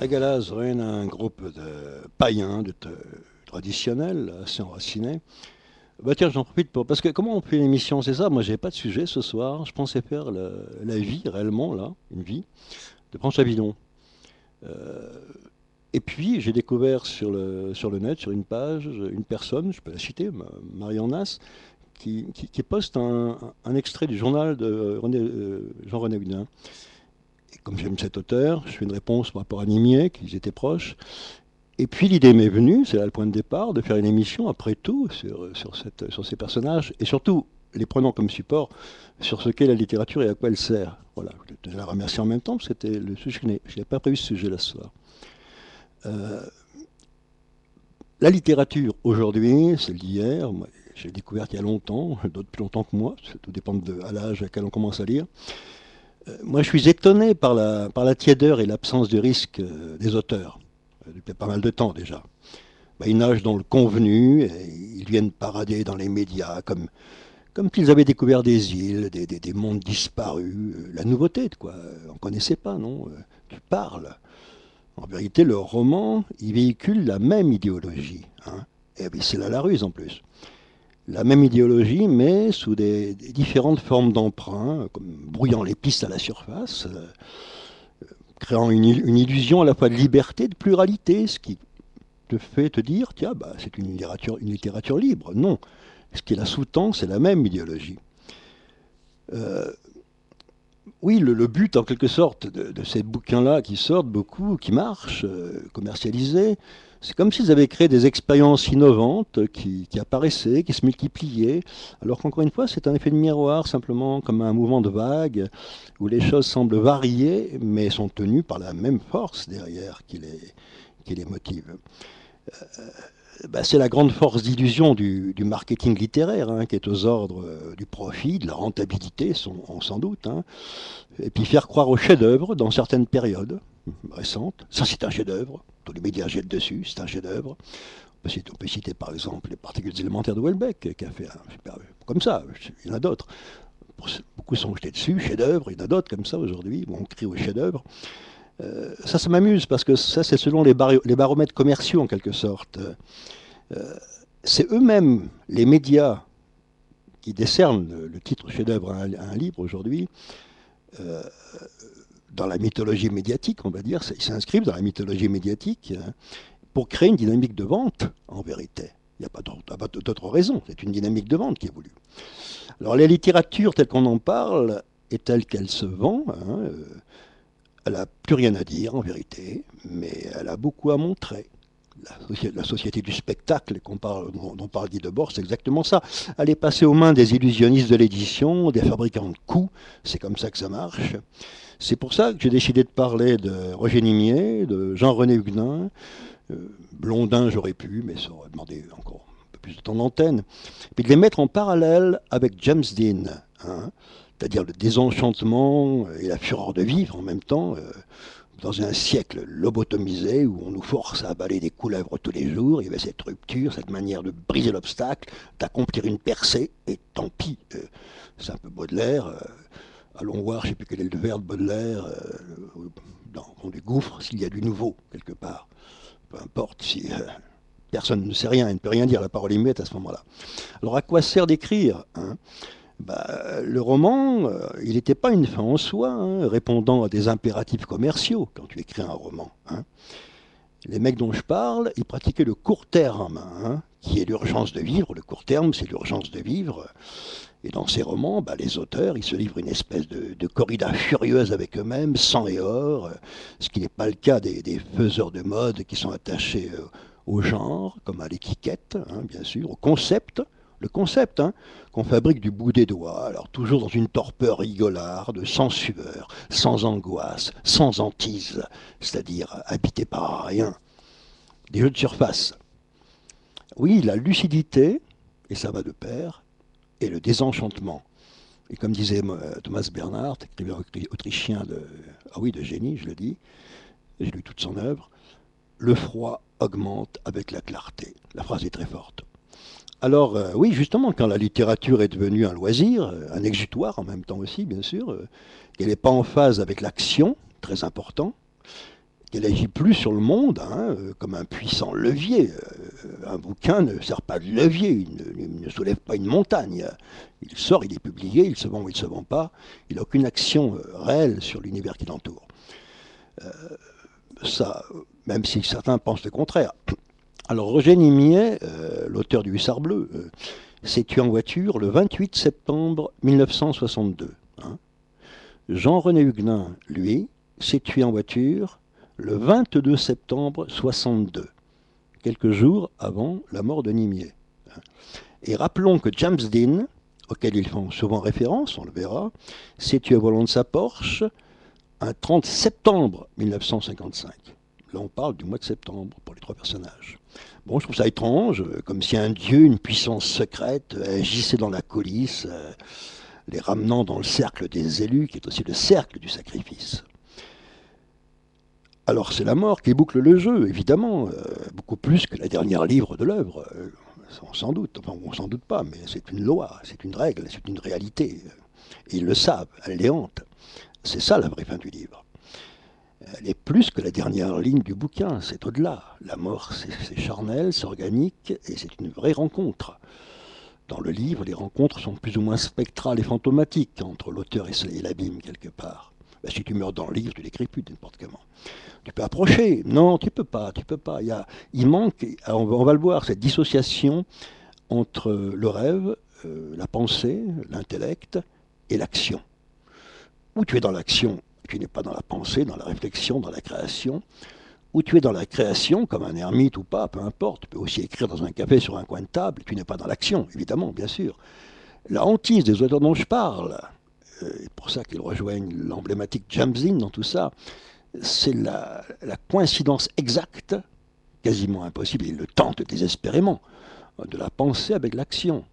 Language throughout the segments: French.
À Galaz, règne un groupe de païens traditionnels, assez enracinés. Bah tiens, j'en profite pour... Parce que comment on fait une émission, c'est ça? Moi, j'ai pas de sujet ce soir. Je pensais faire la vie, réellement, là, une vie, de François Villon. Euh, et puis, j'ai découvert sur le net, sur une page, une personne, je peux la citer, Marion Nas, qui poste un extrait du journal de Jean-René Hudin. Et comme j'aime cet auteur, je fais une réponse par rapport à Nimier, qu'ils étaient proches. Et puis l'idée m'est venue, c'est là le point de départ, de faire une émission, après tout, sur ces personnages, et surtout, les prenant comme support, sur ce qu'est la littérature et à quoi elle sert. Voilà, je la remercie en même temps, parce que c'était le sujet, je n'avais pas prévu ce sujet-là ce soir. Euh, la littérature, aujourd'hui, celle d'hier, j'ai découvert il y a longtemps, d'autres plus longtemps que moi, tout dépend à l'âge à quel on commence à lire. Moi, je suis étonné par la tiédeur et l'absence de risque des auteurs, depuis pas mal de temps déjà. Bah, ils nagent dans le convenu, et ils viennent parader dans les médias comme s'ils avaient découvert des îles, des mondes disparus, la nouveauté, quoi. On ne connaissait pas, non? Tu parles. En vérité, le roman, il véhicule la même idéologie, hein. Et puis c'est là la ruse en plus. La même idéologie, mais sous des différentes formes d'emprunt, comme brouillant les pistes à la surface, créant une illusion à la fois de liberté et de pluralité, ce qui te fait te dire, tiens, bah, c'est une littérature libre. Non. Ce qui la sous-tend, c'est la même idéologie. Euh, oui, le but, en quelque sorte, de ces bouquins-là qui sortent beaucoup, qui marchent, commercialisés, c'est comme s'ils avaient créé des expériences innovantes qui apparaissaient, qui se multipliaient, alors qu'encore une fois, c'est un effet de miroir, simplement comme un mouvement de vague, où les choses semblent varier, mais sont tenues par la même force derrière qui les motive. Bah, c'est la grande force d'illusion du marketing littéraire, hein, qui est aux ordres du profit, de la rentabilité, sans doute, hein. Et puis faire croire au chef-d'œuvre dans certaines périodes récentes. Ça, c'est un chef-d'œuvre. Tous les médias jettent dessus, c'est un chef-d'œuvre. On peut citer par exemple les particules élémentaires de Welbeck, qui a fait un super. Comme ça, il y en a d'autres. Beaucoup sont jetés dessus, chef-d'œuvre, il y en a d'autres comme ça aujourd'hui, où on crie au chef-d'œuvre. Ça m'amuse parce que ça, c'est selon les baromètres commerciaux en quelque sorte. Euh, c'est eux-mêmes, les médias, qui décernent le titre chef-d'œuvre à un livre aujourd'hui, euh, dans la mythologie médiatique, on va dire, ils s'inscrivent dans la mythologie médiatique pour créer une dynamique de vente, en vérité. Il n'y a pas d'autre raison, c'est une dynamique de vente qui est voulue. Alors la littérature telle qu'on en parle est telle qu'elle se vend, hein, elle n'a plus rien à dire en vérité, mais elle a beaucoup à montrer. La société du spectacle dont on parle Guy Debord, c'est exactement ça. Elle est passée aux mains des illusionnistes de l'édition, des fabricants de coups, c'est comme ça que ça marche. C'est pour ça que j'ai décidé de parler de Roger Nimier, de Jean-René Huguenin. Blondin, j'aurais pu, mais ça aurait demandé encore un peu plus de temps d'antenne. Et puis de les mettre en parallèle avec James Dean, hein, c'est-à-dire le désenchantement et la fureur de vivre en même temps, dans un siècle lobotomisé où on nous force à avaler des couleuvres tous les jours. Il y avait cette rupture, cette manière de briser l'obstacle, d'accomplir une percée, et tant pis. C'est un peu Baudelaire. Allons voir, je ne sais plus quel est le vers de Baudelaire, dans du gouffre, s'il y a du nouveau, quelque part. Peu importe si personne ne sait rien, il ne peut rien dire, la parole est muette à ce moment-là. Alors à quoi sert d'écrire, hein? Bah, le roman, il n'était pas une fin en soi, hein, répondant à des impératifs commerciaux quand tu écris un roman, hein. Les mecs dont je parle, ils pratiquaient le court terme, hein, qui est l'urgence de vivre. Le court terme, c'est l'urgence de vivre. Et dans ces romans, bah, les auteurs, ils se livrent une espèce de corrida furieuse avec eux-mêmes, sang et or, ce qui n'est pas le cas des faiseurs de mode qui sont attachés au genre, comme à l'étiquette, hein, bien sûr, au concept. Le concept, hein, qu'on fabrique du bout des doigts, alors toujours dans une torpeur rigolarde, sans sueur, sans angoisse, sans hantise, c'est-à-dire habité par rien. Des jeux de surface. Oui, la lucidité, et ça va de pair, et le désenchantement. Et comme disait Thomas Bernhard, écrivain autrichien ah oui, de génie, je le dis, j'ai lu toute son œuvre, le froid augmente avec la clarté. La phrase est très forte. Alors oui, justement, quand la littérature est devenue un loisir, un exutoire en même temps aussi, bien sûr, qu'elle n'est pas en phase avec l'action, très important, qu'elle agit plus sur le monde comme un puissant levier. Un bouquin ne sert pas de levier, il ne soulève pas une montagne. Il sort, il est publié, il se vend ou il ne se vend pas. Il n'a aucune action réelle sur l'univers qui l'entoure. Ça, même si certains pensent le contraire. Alors Roger Nimier, l'auteur du Hussard bleu, s'est tué en voiture le 28 septembre 1962. Jean-René Huguenin, lui, s'est tué en voiture le 22 septembre 62, quelques jours avant la mort de Nimier. Et rappelons que James Dean, auquel ils font souvent référence, on le verra, s'est tué au volant de sa Porsche un 30 septembre 1955. Là, on parle du mois de septembre pour les trois personnages. Bon, je trouve ça étrange, comme si un dieu, une puissance secrète, agissait dans la coulisse, les ramenant dans le cercle des élus, qui est aussi le cercle du sacrifice. Alors c'est la mort qui boucle le jeu, évidemment, beaucoup plus que la dernière livre de l'œuvre, on s'en doute, enfin on s'en doute pas, mais c'est une loi, c'est une règle, c'est une réalité. Et ils le savent, elle les hante. C'est ça la vraie fin du livre. Elle est plus que la dernière ligne du bouquin, c'est au-delà. La mort, c'est charnel, c'est organique, et c'est une vraie rencontre. Dans le livre, les rencontres sont plus ou moins spectrales et fantomatiques entre l'auteur et l'abîme, quelque part. Ben, si tu meurs dans le livre, tu l'écris plus n'importe comment. Tu peux approcher. Non, tu peux pas. Il manque, on va le voir, cette dissociation entre le rêve, la pensée, l'intellect et l'action. Ou tu es dans l'action, tu n'es pas dans la pensée, dans la réflexion, dans la création. Ou tu es dans la création, comme un ermite ou pas, peu importe. Tu peux aussi écrire dans un café sur un coin de table, tu n'es pas dans l'action, évidemment, bien sûr. La hantise des auteurs dont je parle, c'est pour ça qu'ils rejoignent l'emblématique James Dean dans tout ça, c'est la coïncidence exacte, quasiment impossible, ils le tentent désespérément, de la pensée avec l'action.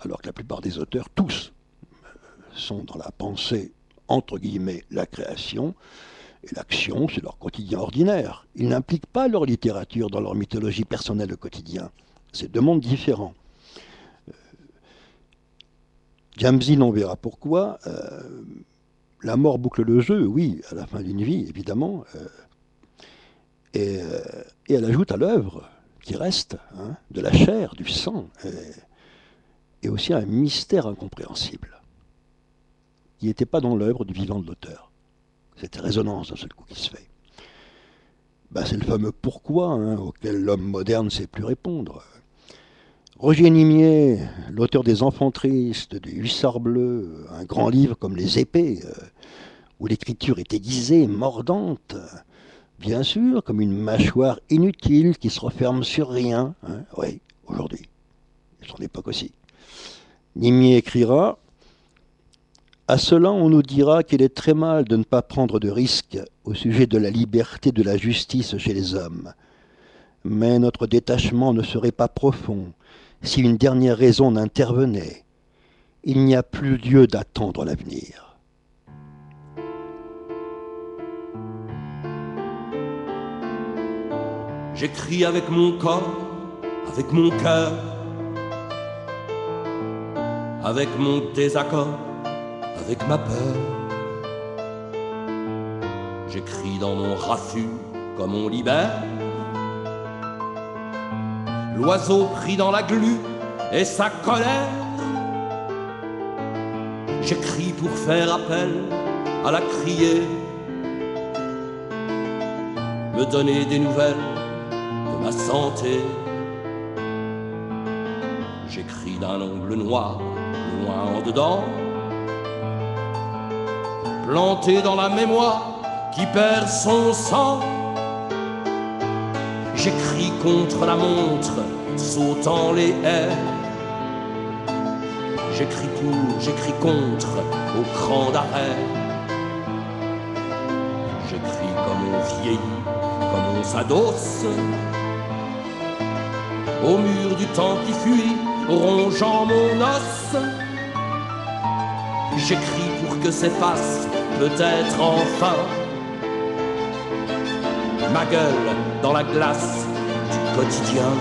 Alors que la plupart des auteurs, tous, sont dans la pensée, entre guillemets, la création, et l'action, c'est leur quotidien ordinaire. Ils n'impliquent pas leur littérature dans leur mythologie personnelle au quotidien. C'est deux mondes différents. James Dean, on verra pourquoi. La mort boucle le jeu, oui, à la fin d'une vie, évidemment. Et elle ajoute à l'œuvre qui reste, de la chair, du sang, et aussi un mystère incompréhensible, qui n'était pas dans l'œuvre du vivant de l'auteur. Cette résonance d'un seul coup qui se fait. Ben, c'est le fameux pourquoi auquel l'homme moderne ne sait plus répondre. Roger Nimier, l'auteur des Enfants tristes, du Hussard bleu, un grand livre comme Les épées, où l'écriture est aiguisée, mordante, bien sûr, comme une mâchoire inutile qui se referme sur rien. Oui, aujourd'hui, et son époque aussi. Nimier écrira: à cela, on nous dira qu'il est très mal de ne pas prendre de risques au sujet de la liberté de la justice chez les hommes. Mais notre détachement ne serait pas profond si une dernière raison n'intervenait. Il n'y a plus lieu d'attendre l'avenir. J'écris avec mon corps, avec mon cœur, avec mon désaccord, avec ma peur. J'écris dans mon raffut comme on libère l'oiseau pris dans la glu et sa colère. J'écris pour faire appel à la criée, me donner des nouvelles de ma santé. J'écris d'un ongle noir, loin en dedans, planté dans la mémoire qui perd son sang. J'écris contre la montre, sautant les haies. J'écris pour, j'écris contre, au cran d'arrêt. J'écris comme on vieillit, comme on s'adosse au mur du temps qui fuit, rongeant mon os. J'écris pour que s'efface peut-être enfin ma gueule dans la glace du quotidien.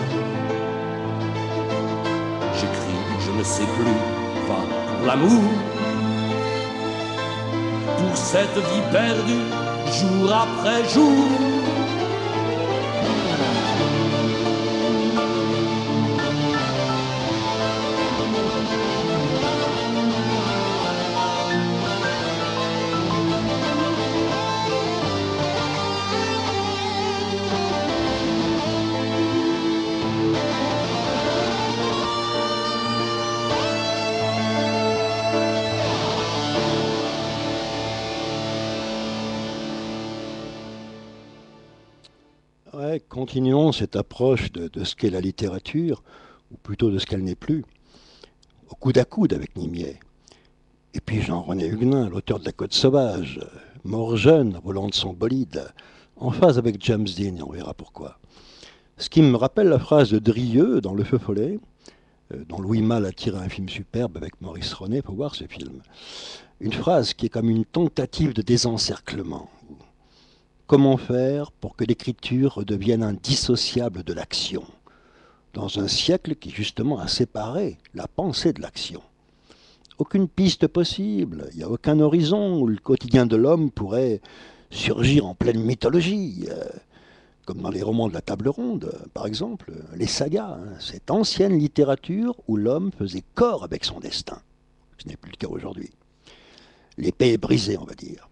J'écris, je ne sais plus, pas pour l'amour, pour cette vie perdue, jour après jour. continuons cette approche de ce qu'est la littérature, ou plutôt de ce qu'elle n'est plus, au coude à coude avec Nimier. Et puis Jean-René Huguenin, l'auteur de La Côte sauvage, mort jeune, volant de son bolide, en phase avec James Dean, et on verra pourquoi. Ce qui me rappelle la phrase de Drieux dans Le Feu follet, dont Louis Malle a tiré un film superbe avec Maurice René, il faut voir ce film. Une phrase qui est comme une tentative de désencerclement. Comment faire pour que l'écriture devienne indissociable de l'action, dans un siècle qui justement a séparé la pensée de l'action? Aucune piste possible, il n'y a aucun horizon où le quotidien de l'homme pourrait surgir en pleine mythologie, comme dans les romans de la Table Ronde, par exemple, les sagas, cette ancienne littérature où l'homme faisait corps avec son destin. Ce n'est plus le cas aujourd'hui. L'épée est brisée, on va dire.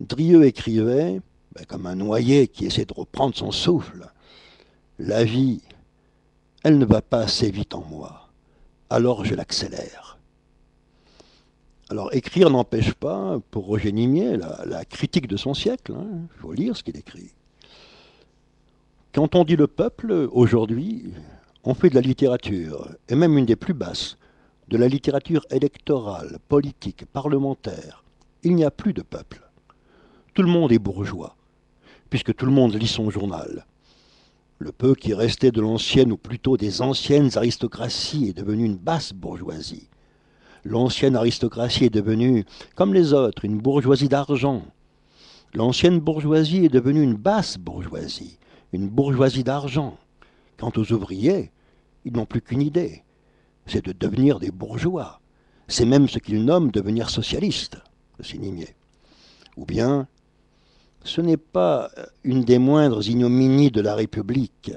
Drieux écrivait, comme un noyé qui essaie de reprendre son souffle, « La vie, elle ne va pas assez vite en moi, alors je l'accélère. » Alors écrire n'empêche pas, pour Roger Nimier, la critique de son siècle, il faut lire ce qu'il écrit. Quand on dit le peuple, aujourd'hui, on fait de la littérature, et même une des plus basses, de la littérature électorale, politique, parlementaire. Il n'y a plus de peuple. Tout le monde est bourgeois, puisque tout le monde lit son journal. Le peu qui restait de l'ancienne, ou plutôt des anciennes aristocraties, est devenu une basse bourgeoisie. L'ancienne aristocratie est devenue, comme les autres, une bourgeoisie d'argent. L'ancienne bourgeoisie est devenue une basse bourgeoisie, une bourgeoisie d'argent. Quant aux ouvriers, ils n'ont plus qu'une idée, c'est de devenir des bourgeois. C'est même ce qu'ils nomment devenir socialiste, c'est Nimier. Ou bien, ce n'est pas une des moindres ignominies de la République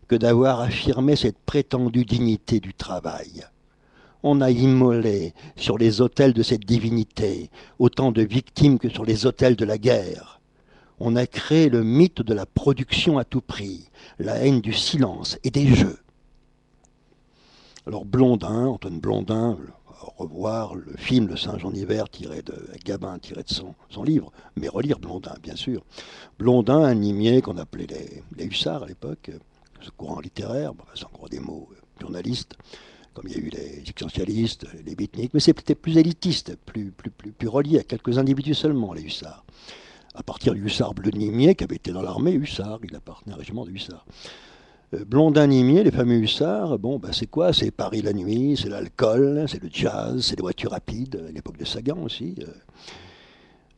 que d'avoir affirmé cette prétendue dignité du travail. On a immolé sur les autels de cette divinité autant de victimes que sur les autels de la guerre. On a créé le mythe de la production à tout prix, la haine du silence et des jeux. Alors Blondin, Antoine Blondin, revoir le film Le Singe en hiver tiré de Gabin, tiré de son livre, mais relire Blondin, bien sûr. Blondin, un Nimier qu'on appelait les hussards à l'époque, ce courant littéraire, c'est encore des mots journalistes, comme il y a eu les existentialistes, les beatniks, mais c'était plus élitiste, plus relié à quelques individus seulement, les hussards. À partir du hussard bleu de Nimier, qui avait été dans l'armée hussard, il appartenait à un régiment de hussards. Blondin Nimier, les fameux hussards, c'est quoi? C'est Paris la nuit, c'est l'alcool, c'est le jazz, c'est les voitures rapides, à l'époque de Sagan aussi.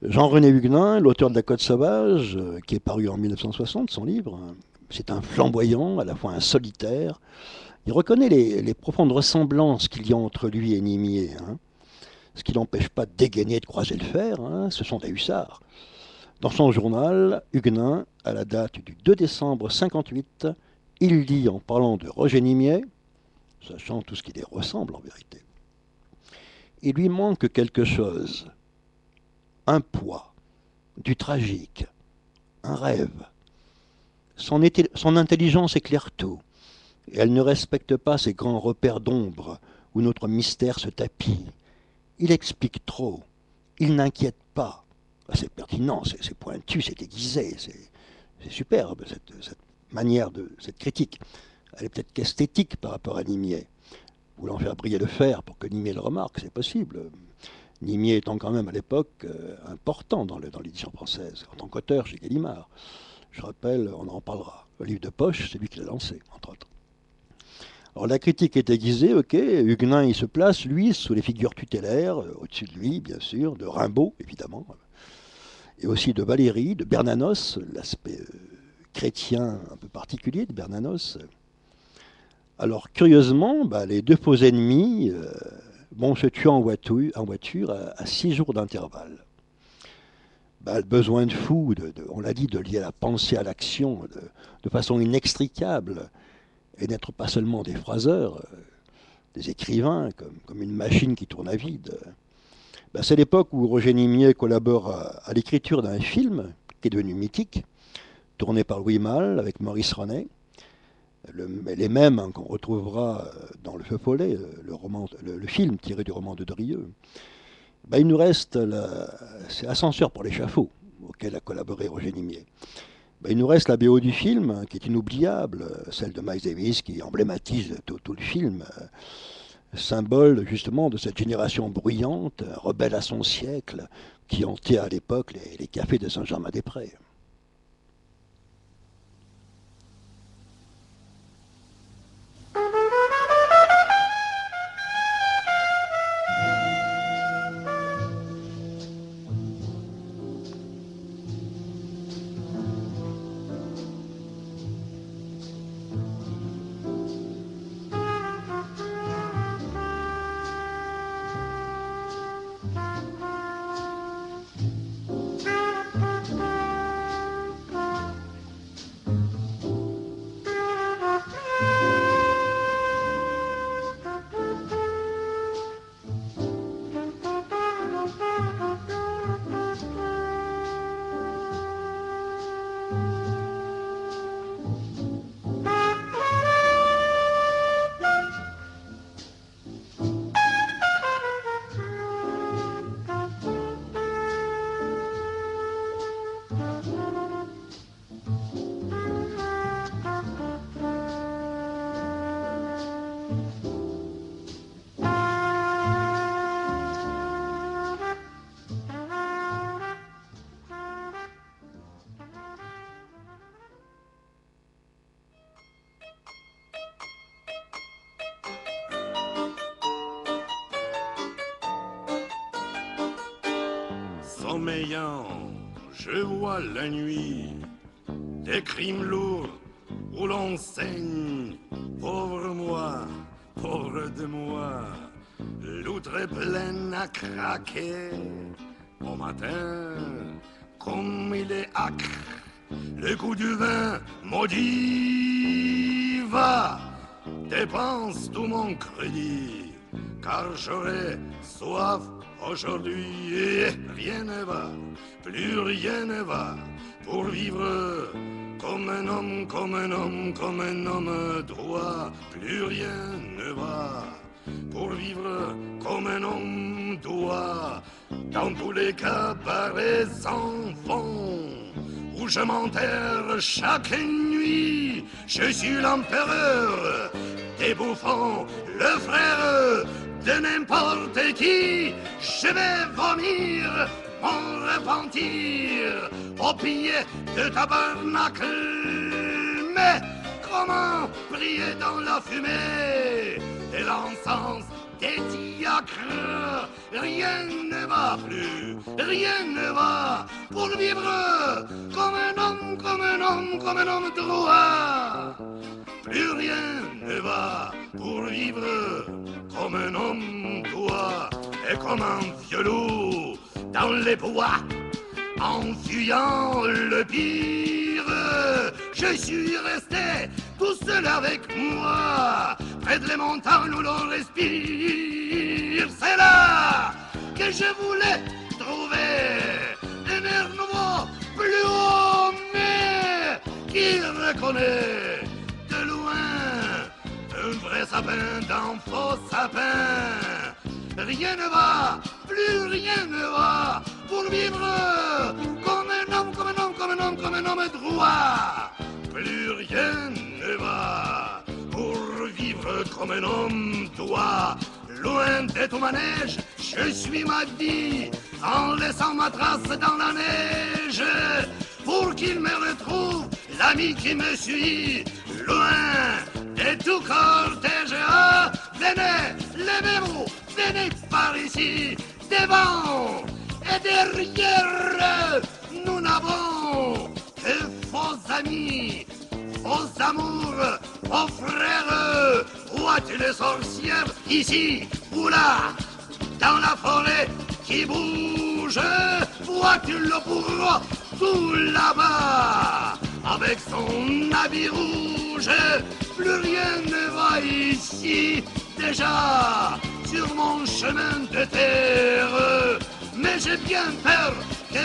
Jean-René Huguenin, l'auteur de La Côte sauvage, qui est paru en 1960, son livre, c'est un flamboyant, à la fois un solitaire. Il reconnaît les profondes ressemblances qu'il y a entre lui et Nimier, ce qui n'empêche pas de dégainer et de croiser le fer, ce sont des hussards. Dans son journal, Huguenin, à la date du 2 décembre 1958, il dit, en parlant de Roger Nimier, sachant tout ce qui les ressemble en vérité, il lui manque quelque chose, un poids, du tragique, un rêve. Son intelligence éclaire tout, et elle ne respecte pas ces grands repères d'ombre où notre mystère se tapit. Il explique trop, il n'inquiète pas. C'est pertinent, c'est pointu, c'est aiguisé, c'est superbe cette manière cette critique. Elle est peut-être qu'esthétique par rapport à Nimier. Voulant faire briller le fer pour que Nimier le remarque, c'est possible. Nimier étant quand même à l'époque important dans l'édition française, en tant qu'auteur chez Gallimard. Je rappelle, on en parlera. Le livre de poche, c'est lui qui l'a lancé, entre autres. Alors la critique est aiguisée, ok, Huguenin il se place, lui, sous les figures tutélaires, au-dessus de lui, bien sûr, de Rimbaud, évidemment, et aussi de Valéry, de Bernanos, l'aspect chrétien un peu particulier de Bernanos. Alors curieusement, les deux faux ennemis vont se tuer en voiture à 6 jours d'intervalle. Le besoin de fou, on l'a dit, de lier la pensée à l'action de façon inextricable, et n'être pas seulement des phraseurs, des écrivains, comme une machine qui tourne à vide. C'est l'époque où Roger Nimier collabore à l'écriture d'un film qui est devenu mythique, tourné par Louis Malle avec Maurice René, les mêmes qu'on retrouvera dans Le Feu follet, le film tiré du roman de Drieux. Il nous reste c'est Ascenseur pour l'échafaud, auquel a collaboré Roger Nimier. Il nous reste la BO du film, qui est inoubliable, celle de Miles Davis, qui emblématise tout le film, symbole justement de cette génération bruyante, rebelle à son siècle, qui hantait à l'époque les cafés de Saint-Germain-des-Prés. Sommeillant, je vois la nuit des crimes lourds où l'on saigne. Pauvre de moi, l'outre est pleine à craquer. Au matin, comme il est acre, le coup du vin maudit va. Dépense tout mon crédit, car j'aurai soif aujourd'hui et rien ne va, plus rien ne va pour vivre comme un homme, comme un homme, comme un homme droit. Plus rien ne va pour vivre comme un homme doit. Dans tous les cabarets sans fond où je m'enterre chaque nuit, je suis l'empereur des bouffons, le frère de n'importe qui. Je vais vomir mon repentir au pied de tabernacle. Mais comment briller dans la fumée et l'encens des diacres? Rien ne va plus, rien ne va pour vivre comme un homme, comme un homme, comme un homme droit. Plus rien ne va pour vivre comme un homme doit. Et comme un vieux loup dans les bois, en fuyant le pire, je suis resté tout seul avec moi, près de les montagnes où l'on respire. C'est là que je voulais trouver un air nouveau, plus haut, mais qui reconnaît de loin un vrai sapin d'un faux sapin. Rien ne va, plus rien ne va pour vivre comme un homme, comme un homme, comme un homme, comme un homme droit. Plus rien ne va pour vivre comme un homme doit. Loin de tout manège, je suis ma vie en laissant ma trace dans la neige. Pour qu'il me retrouve, l'ami qui me suit, loin de tout cortège. Ah, venez, levez-vous, venez par ici, devant et derrière. Nous n'avons que faux amis, faux amours, faux frères. Vois-tu les sorcières ici ou là, dans la forêt qui bouge? Vois-tu le bourreau tout là-bas, avec son habit rouge? Plus rien ne va ici, déjà sur mon chemin de terre. Mais j'ai bien peur que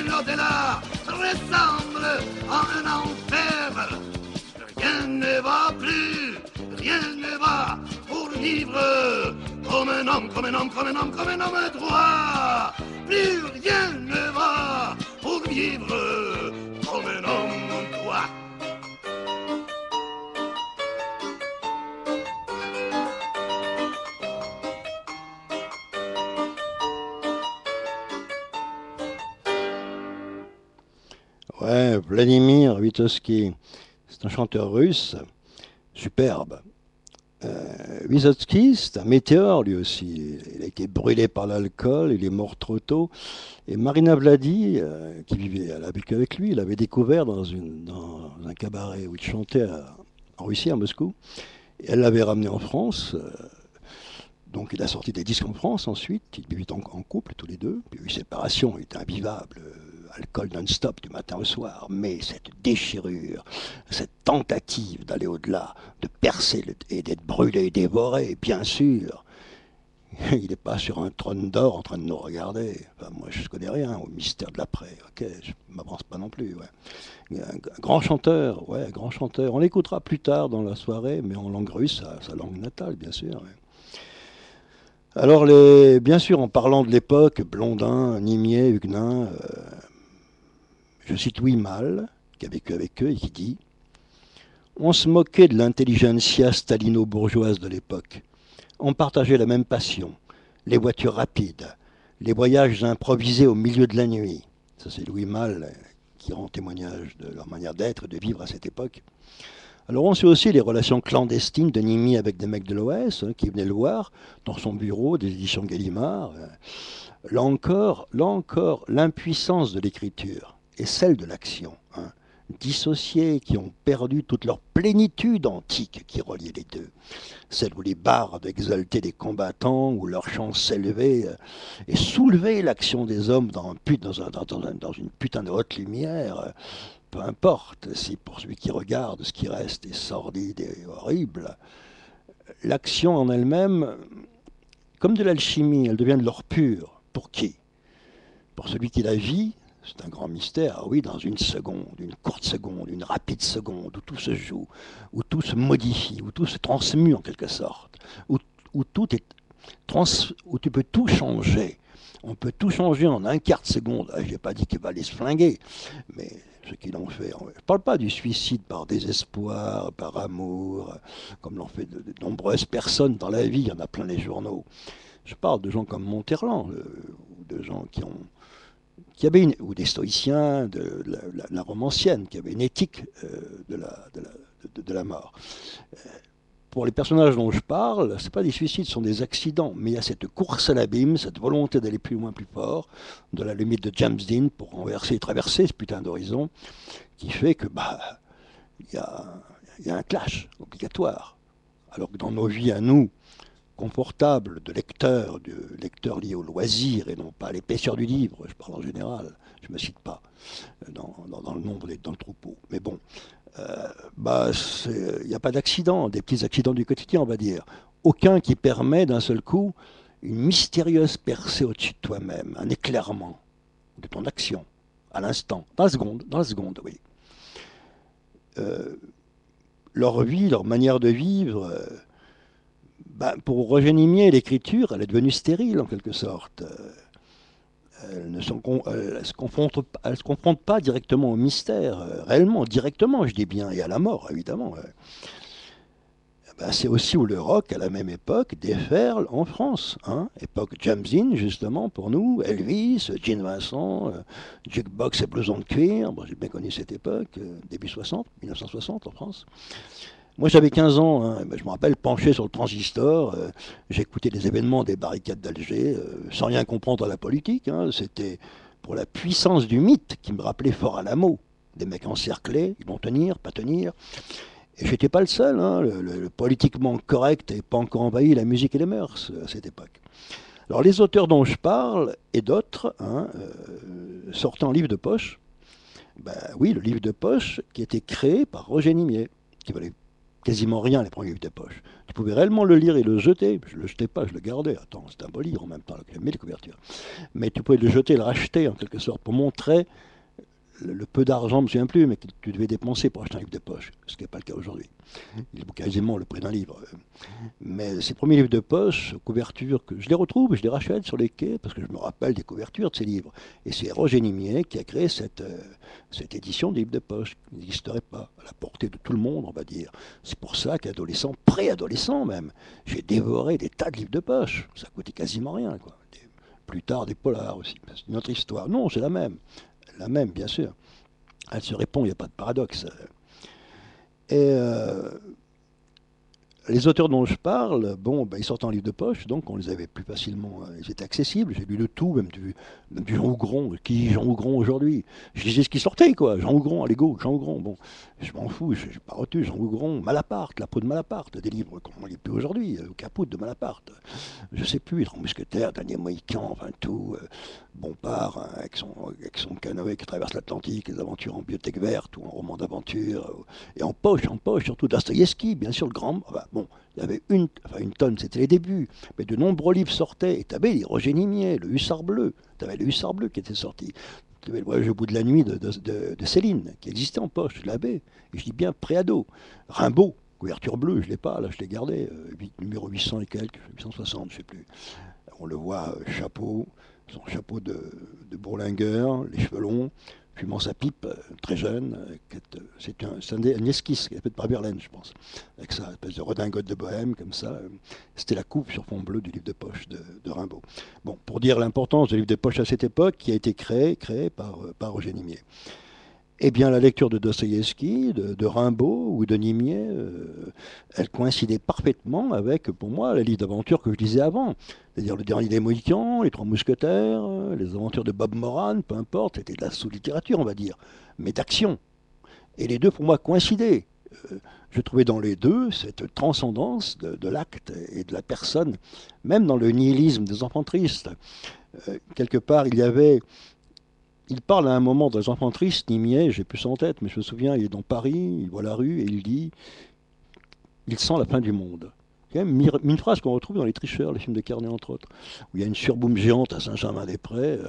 l'au-delà ressemble à un enfer. Rien ne va plus, rien ne va pour vivre comme un homme, comme un homme, comme un homme, comme un homme droit. Plus rien ne va pour vivre comme un homme Ouais, Vladimir Vysotsky, c'est un chanteur russe, superbe. Vysotsky, c'est un météore lui aussi. Il a été brûlé par l'alcool, il est mort trop tôt. Et Marina Vladi, qui vivait, elle a vécu avec lui, il l'avait découvert dans un cabaret où il chantait en Russie, à Moscou. Et elle l'avait ramené en France. Donc il a sorti des disques en France ensuite. Ils vivaient en couple tous les deux. Puis il y a eu séparation, il était invivable. Alcool non-stop du matin au soir. Mais cette déchirure, cette tentative d'aller au-delà, de percer et d'être brûlé, dévoré, bien sûr. Il n'est pas sur un trône d'or en train de nous regarder. Enfin, moi, je ne connais rien au mystère de l'après. Ok, je ne m'avance pas non plus. Ouais. Un grand chanteur, ouais, grand chanteur. On l'écoutera plus tard dans la soirée, mais en langue russe, sa langue natale, bien sûr. Ouais. Alors, bien sûr, en parlant de l'époque, Blondin, Nimier, Huguenin, je cite Louis Malle, qui a vécu avec eux et qui dit: on se moquait de l'intelligentsia stalino-bourgeoise de l'époque. On partageait la même passion, les voitures rapides, les voyages improvisés au milieu de la nuit. Ça, c'est Louis Malle qui rend témoignage de leur manière d'être et de vivre à cette époque. Alors on sait aussi les relations clandestines de Nimi avec des mecs de l'OS qui venaient le voir dans son bureau des éditions Gallimard. Là encore, l'impuissance de l'écriture et celle de l'action, dissociées, qui ont perdu toute leur plénitude antique qui reliait les deux. Celle où les bardes exaltaient les combattants, où leur chant s'élevait et soulevait l'action des hommes dans une putain de haute lumière. Peu importe si pour celui qui regarde, ce qui reste est sordide et horrible. L'action en elle-même, comme de l'alchimie, elle devient de l'or pur. Pour qui? Pour celui qui la vit, c'est un grand mystère, oui, dans une seconde, une courte seconde, une rapide seconde, où tout se joue, où tout se modifie, où tout se transmue en quelque sorte, où tout est où tu peux tout changer. On peut tout changer en un quart de seconde. Je n'ai pas dit qu'il va aller se flinguer, mais ce qu'ils l'ont fait. Je ne parle pas du suicide par désespoir, par amour, comme l'ont fait de nombreuses personnes dans la vie. Il y en a plein les journaux. Je parle de gens comme Monterland, ou de gens ou des stoïciens, de la Rome ancienne, qui avaient une éthique de la mort. Pour les personnages dont je parle, ce n'est pas des suicides, ce sont des accidents. Mais il y a cette course à l'abîme, cette volonté d'aller plus loin, plus fort, de la limite de James Dean pour renverser et traverser ce putain d'horizon, qui fait que y a un clash obligatoire. Alors que dans nos vies à nous, confortables de lecteurs liés au loisir et non pas à l'épaisseur du livre, je parle en général, je ne me cite pas dans le nombre, dans le troupeau. Mais bon, il n'y a pas d'accident, des petits accidents du quotidien, on va dire. Aucun qui permet d'un seul coup une mystérieuse percée au-dessus de toi-même, un éclairement de ton action, à l'instant, dans la seconde, oui. Leur vie, leur manière de vivre, pour Roger Nimier, l'écriture, elle est devenue stérile en quelque sorte. Elle ne se confronte pas directement au mystère, réellement, directement, je dis bien, et à la mort, évidemment. C'est aussi où le rock, à la même époque, déferle en France. Époque James Dean, justement, pour nous, Elvis, Gene Vincent, Jukebox et Blouson de cuir. Bon, j'ai bien connu cette époque, début 60, 1960 en France. Moi, j'avais 15 ans, je me rappelle, penché sur le transistor, j'écoutais les événements des barricades d'Alger, sans rien comprendre à la politique. C'était pour la puissance du mythe qui me rappelait Fort Alamo. Des mecs encerclés, ils vont tenir, pas tenir. Et j'étais pas le seul, le politiquement correct n'avait pas encore envahi la musique et les mœurs à cette époque. Alors les auteurs dont je parle, et d'autres, sortaient en livre de poche. Oui, le livre de poche qui était créé par Roger Nimier, qui valait quasiment rien, les premiers livres de poche. Tu pouvais réellement le lire et le jeter. Je ne le jetais pas, je le gardais. Attends, c'est un beau livre en même temps, avec les 1000 couvertures. Mais tu pouvais le jeter, le racheter en quelque sorte, pour montrer le peu d'argent, je ne me souviens plus, mais que tu devais dépenser pour acheter un livre de poche, ce qui n'est pas le cas aujourd'hui. Il est quasiment le prix d'un livre. Mais ces premiers livres de poche, couvertures, que je les retrouve, je les rachète sur les quais, parce que je me rappelle des couvertures de ces livres. Et c'est Roger Nimier qui a créé cette édition des livres de poche, qui n'existerait pas, à la portée de tout le monde, on va dire. C'est pour ça qu'adolescent, préadolescent même, j'ai dévoré des tas de livres de poche. Ça coûtait quasiment rien, quoi. Plus tard, des polars aussi. C'est une autre histoire. Non, c'est la même. La même, bien sûr. Elle se répond, il n'y a pas de paradoxe. Et les auteurs dont je parle, bon, ben, ils sortent en livre de poche, donc on les avait plus facilement, ils étaient accessibles. J'ai lu le tout, même du Jean Hougron. Qui Jean Hougron aujourd'hui? Je lisais ce qui sortait, quoi. Jean Hougron, allez go, Jean Hougron. Bon, je m'en fous, je n'ai pas retenu Jean Hougron. Malaparte, La peau de Malaparte, des livres qu'on ne lit plus aujourd'hui, Caput de Malaparte. Je sais plus, Les Trois Mousquetaires, Dernier Mohican, enfin tout. Bompard, hein, avec son canoë qui traverse l'Atlantique, les aventures en bibliothèque verte ou en roman d'aventure. Et en poche, surtout Dostoïevski, bien sûr, le grand. Enfin, bon, il y avait une tonne, c'était les débuts, mais de nombreux livres sortaient. Et tu avais les Roger Nimier, le Hussard bleu. Tu avais le Hussard bleu qui était sorti. Tu avais le Voyage au bout de la nuit de Céline, qui existait en poche, je l'avais. Et je dis bien préado. Rimbaud, couverture bleue, je ne l'ai pas, là, je l'ai gardé. Numéro 800 et quelques, 860, je ne sais plus. On le voit, chapeau, son chapeau de bourlingueur, les cheveux longs, fumant sa pipe, très jeune. C'est un esquisse qui est fait par Verlaine, je pense, avec sa espèce de redingote de bohème, comme ça. C'était la coupe sur fond bleu du livre de poche de Rimbaud. Bon, pour dire l'importance du livre de poche à cette époque, qui a été créé par Roger Nimier. Eh bien, la lecture de Dostoïevski, de Rimbaud ou de Nimier, elle coïncidait parfaitement avec, pour moi, les livres d'aventure que je disais avant. C'est-à-dire Le Dernier des Mohicans, Les Trois Mousquetaires, les aventures de Bob Moran, peu importe, c'était de la sous-littérature, on va dire, mais d'action. Et les deux, pour moi, coïncidaient. Je trouvais dans les deux cette transcendance de l'acte et de la personne, même dans le nihilisme des enfants tristes. Quelque part, il parle à un moment dans Les Enfants tristes, Nimier, j'ai plus ça en tête, mais je me souviens, il est dans Paris, il voit la rue et il dit il sent la fin du monde. C'est quand même une phrase qu'on retrouve dans Les Tricheurs, les films de Carnet entre autres, où il y a une surboom géante à Saint-Germain-des-Prés,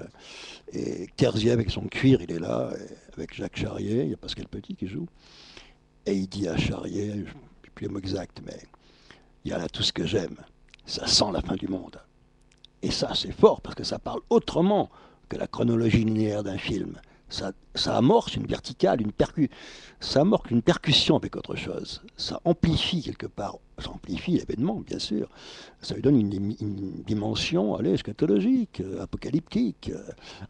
et Terzieff avec son cuir, il est là, avec Jacques Charrier, il y a Pascal Petit qui joue, et il dit à Charrier, je ne sais plus les mots exacts, mais il y a là tout ce que j'aime, ça sent la fin du monde. Et ça, c'est fort, parce que ça parle autrement que la chronologie linéaire d'un film. Ça amorce une verticale, ça amorce une percussion avec autre chose. Ça amplifie quelque part, ça amplifie l'événement, bien sûr. Ça lui donne une dimension, allez, eschatologique, apocalyptique.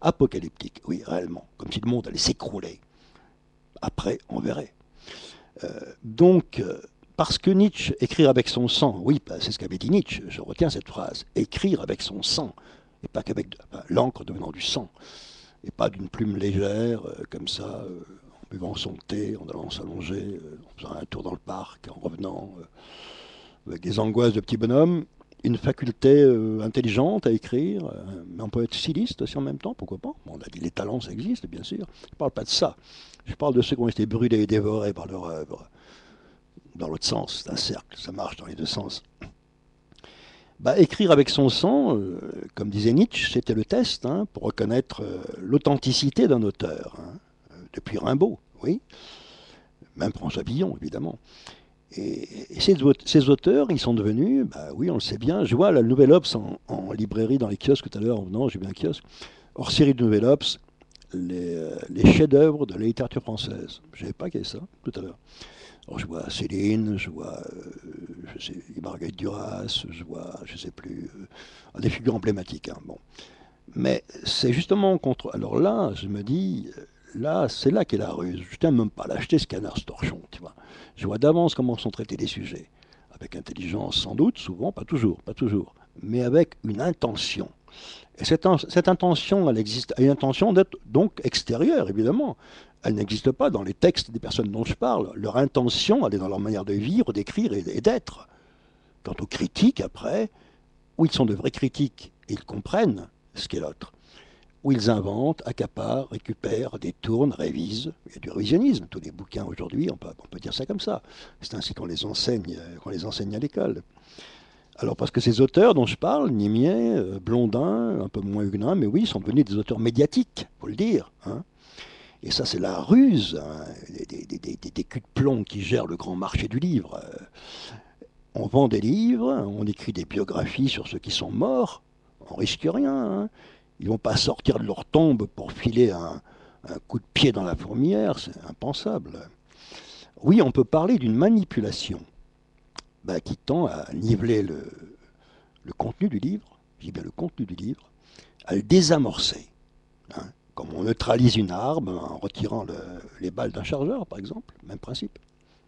Apocalyptique, oui, réellement. Comme si le monde allait s'écrouler. Après, on verrait. Donc, parce que Nietzsche, écrire avec son sang, oui, c'est ce qu'avait dit Nietzsche, je retiens cette phrase, écrire avec son sang, et pas qu'avec l'encre devenant du sang, et pas d'une plume légère, comme ça, en buvant son thé, en allant s'allonger, en faisant un tour dans le parc, en revenant, avec des angoisses de petit bonhomme, une faculté intelligente à écrire, mais on peut être styliste aussi en même temps, pourquoi pas? Bon, on a dit les talents, ça existe, bien sûr. Je ne parle pas de ça. Je parle de ceux qui ont été brûlés et dévorés par leur œuvre. Dans l'autre sens, c'est un cercle, ça marche dans les deux sens. Bah, écrire avec son sang, comme disait Nietzsche, c'était le test pour reconnaître l'authenticité d'un auteur. Depuis Rimbaud, oui, même François Villon, évidemment. Et ces auteurs, ils sont devenus, bah oui, on le sait bien, je vois la Nouvelle Obs en librairie, dans les kiosques tout à l'heure, en venant, j'ai vu un kiosque, hors série de Nouvelle Obs, les chefs-d'œuvre de la littérature française. Je ne savais pas qu'il y avait ça, tout à l'heure. Alors je vois Céline, je vois Marguerite Duras, je vois, je ne sais plus, des figures emblématiques. Bon. Mais c'est justement contre. Alors là, je me dis, là, c'est là qu'est la ruse. Je ne t'aime même pas l'acheter ce canard, ce torchon, tu vois. Je vois d'avance comment sont traités les sujets. Avec intelligence, sans doute, souvent, pas toujours, mais avec une intention. Et cette intention, elle existe, une intention d'être donc extérieure, évidemment. Elle n'existe pas dans les textes des personnes dont je parle. Leur intention, elle est dans leur manière de vivre, d'écrire et d'être. Quant aux critiques, après, où ils sont de vrais critiques, ils comprennent ce qu'est l'autre. Où ils inventent, accaparent, récupèrent, détournent, révisent. Il y a du révisionnisme. Tous les bouquins aujourd'hui, on peut dire ça comme ça. C'est ainsi qu'on les enseigne à l'école. Alors parce que ces auteurs dont je parle, Nimier, Blondin, un peu moins Huguenin, mais oui, sont devenus des auteurs médiatiques, faut le dire. Et ça, c'est la ruse, des culs de plomb qui gèrent le grand marché du livre. On vend des livres, on écrit des biographies sur ceux qui sont morts, on risque rien. Ils ne vont pas sortir de leur tombe pour filer un coup de pied dans la fourmilière, c'est impensable. Oui, on peut parler d'une manipulation qui tend à niveler le contenu du livre, je dis bien le contenu du livre, à le désamorcer. Comme on neutralise une arme en retirant les balles d'un chargeur, par exemple, même principe.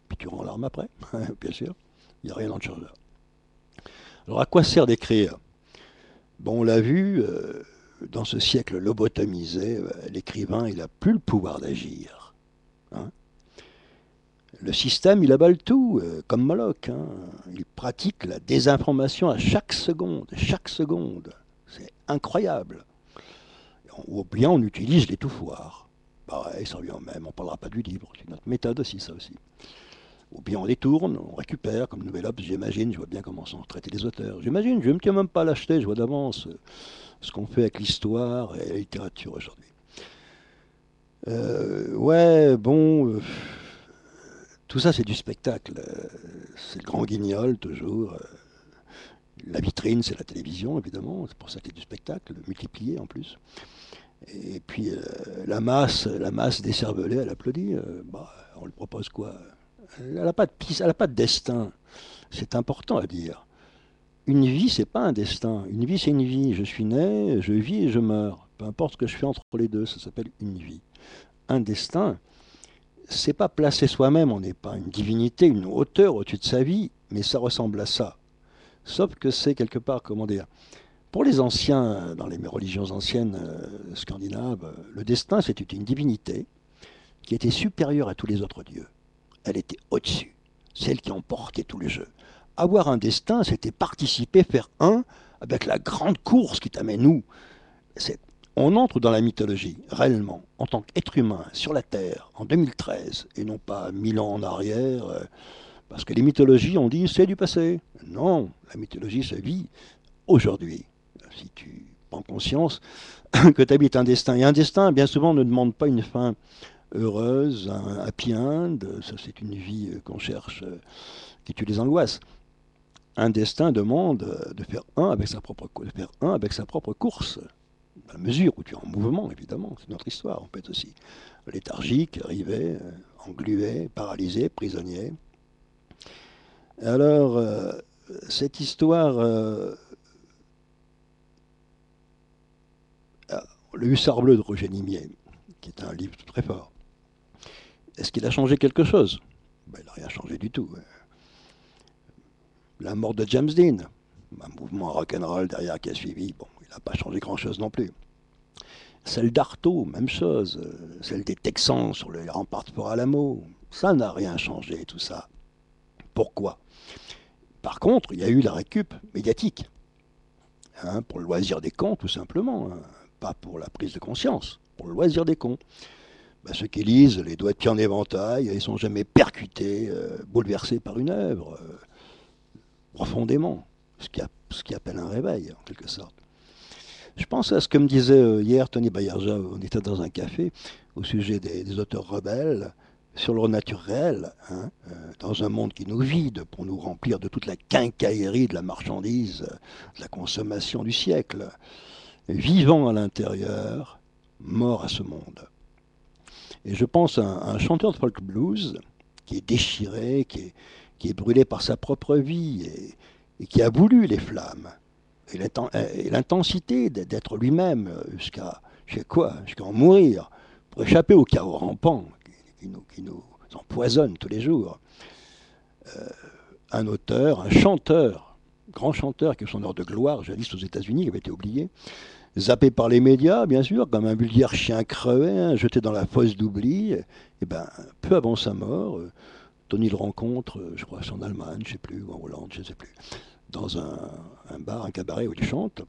Puis tu rends l'arme après, bien sûr, il n'y a rien dans le chargeur. Alors à quoi sert d'écrire? Bon, on l'a vu, dans ce siècle lobotomisé, l'écrivain, il n'a plus le pouvoir d'agir. Hein. Le système, il avale tout, comme Moloch. Hein. Il pratique la désinformation à chaque seconde, chaque seconde. C'est incroyable. Ou bien on utilise l'étouffoir. Pareil, ça revient au même, on ne parlera pas du livre, c'est notre méthode aussi, ça aussi. Ou bien on détourne, on récupère, comme Nouvel Obs, j'imagine, je vois bien comment sont traités les auteurs. J'imagine, je ne me tiens même pas à l'acheter, je vois d'avance ce qu'on fait avec l'histoire et la littérature aujourd'hui. Tout ça c'est du spectacle. C'est le grand guignol, toujours. La vitrine, c'est la télévision, évidemment, c'est pour ça qu'il y a du spectacle, multiplié en plus. Et puis la masse décervelée, elle applaudit. On lui propose quoi? Elle n'a pas de destin. C'est important à dire. Une vie, c'est pas un destin. Une vie, c'est une vie. Je suis né, je vis et je meurs. Peu importe ce que je fais entre les deux, ça s'appelle une vie. Un destin, c'est pas placer soi-même. On n'est pas une divinité, une hauteur au-dessus de sa vie, mais ça ressemble à ça. Sauf que c'est quelque part, comment dire, pour les anciens, dans les religions anciennes scandinaves, le destin, c'était une divinité qui était supérieure à tous les autres dieux. Elle était au-dessus, celle qui emportait tout le jeu. Avoir un destin, c'était participer, faire un avec la grande course qui t'amène nous. On entre dans la mythologie, réellement, en tant qu'être humain, sur la Terre, en 2013, et non pas 1000 ans en arrière, parce que les mythologies, on dit, c'est du passé. Non, la mythologie se vit aujourd'hui. Si tu prends conscience que tu habites un destin. Et un destin, bien souvent, ne demande pas une fin heureuse, un happy end. Ça, c'est une vie qu'on cherche, qui tue les angoisses. Un destin demande de faire un avec sa propre course. Dans la mesure où tu es en mouvement, évidemment, c'est notre histoire. On peut être aussi léthargique, rivé, englué, paralysé, prisonnier. Alors, cette histoire, Le Hussard bleu de Roger Nimier, qui est un livre très fort, est-ce qu'il a changé quelque chose? Il n'a rien changé du tout. La mort de James Dean, un mouvement rock'n'roll derrière qui a suivi, il n'a pas changé grand-chose non plus. Celle d'Artaud, même chose. Celle des Texans sur les remparts de Fort Alamo, ça n'a rien changé, tout ça. Pourquoi? Par contre, il y a eu la récup médiatique, pour le loisir des cons, tout simplement, pas pour la prise de conscience, pour le loisir des cons. Ceux qui lisent les doigts de pied en éventail, ils ne sont jamais percutés, bouleversés par une œuvre, profondément, ce qui appelle un réveil, en quelque sorte. Je pense à ce que me disait hier Tony Bayarja, on était dans un café, au sujet des auteurs rebelles, sur leur nature réelle, dans un monde qui nous vide pour nous remplir de toute la quincaillerie de la marchandise, de la consommation du siècle. Vivant à l'intérieur, mort à ce monde. Et je pense à un chanteur de folk blues qui est déchiré, qui est brûlé par sa propre vie et qui a voulu les flammes et l'intensité d'être lui-même jusqu'à en mourir pour échapper au chaos rampant qui nous empoisonne tous les jours. Un auteur, un chanteur, grand chanteur qui a son heure de gloire, jadis aux États-Unis, qui avait été oublié, zappé par les médias, bien sûr, comme un vulgaire chien crevé, jeté dans la fosse d'oubli. Et peu avant sa mort, Tony le rencontre, je crois, en Allemagne, je ne sais plus, ou en Hollande, je ne sais plus, dans un bar, un cabaret où il chante.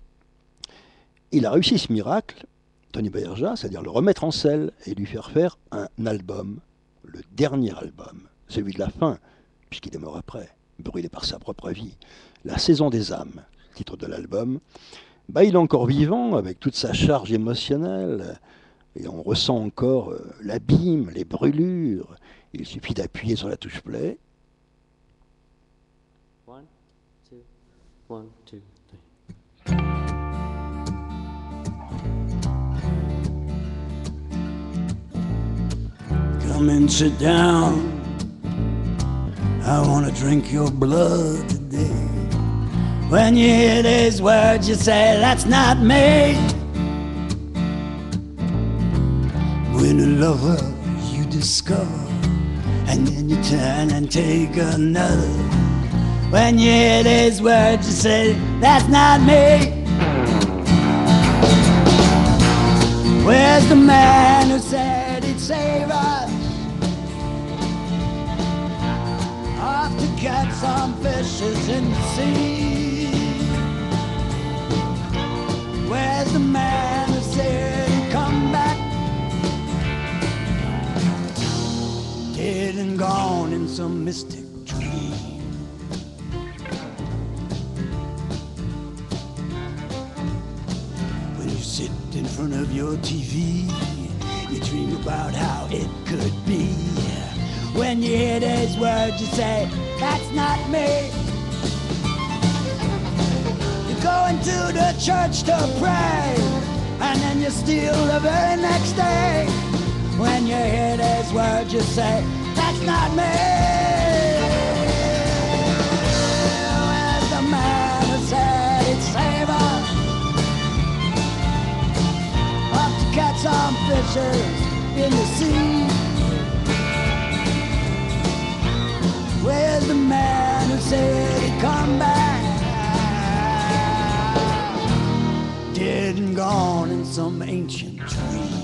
Il a réussi ce miracle, Tony Bayarja, c'est-à-dire le remettre en selle et lui faire un album, le dernier album, celui de la fin, puisqu'il est mort après, brûlé par sa propre vie. La saison des âmes, titre de l'album. Il est encore vivant avec toute sa charge émotionnelle et on ressent encore l'abîme, les brûlures. Il suffit d'appuyer sur la touche play. 1, 2, 1, 2, 3. Come and sit down. I want to drink your blood today. When you hear these words, you say, that's not me. when a lover you discover, and then you turn and take another. When you hear these words, you say, that's not me. Where's the man who said he'd save us? Off to catch some fishes in the sea. Where's the man who said he'd come back? Dead and gone in some mystic dream. When you sit in front of your TV, you dream about how it could be. When you hear these words, you say, that's not me. You go into the church to pray, and then you steal the very next day. When you hear these words, you say, that's not me. Where's the man who said he'd save us? Up to catch some fishes in the sea. Where's the man who said he'd come back? Dead and gone in some ancient tree.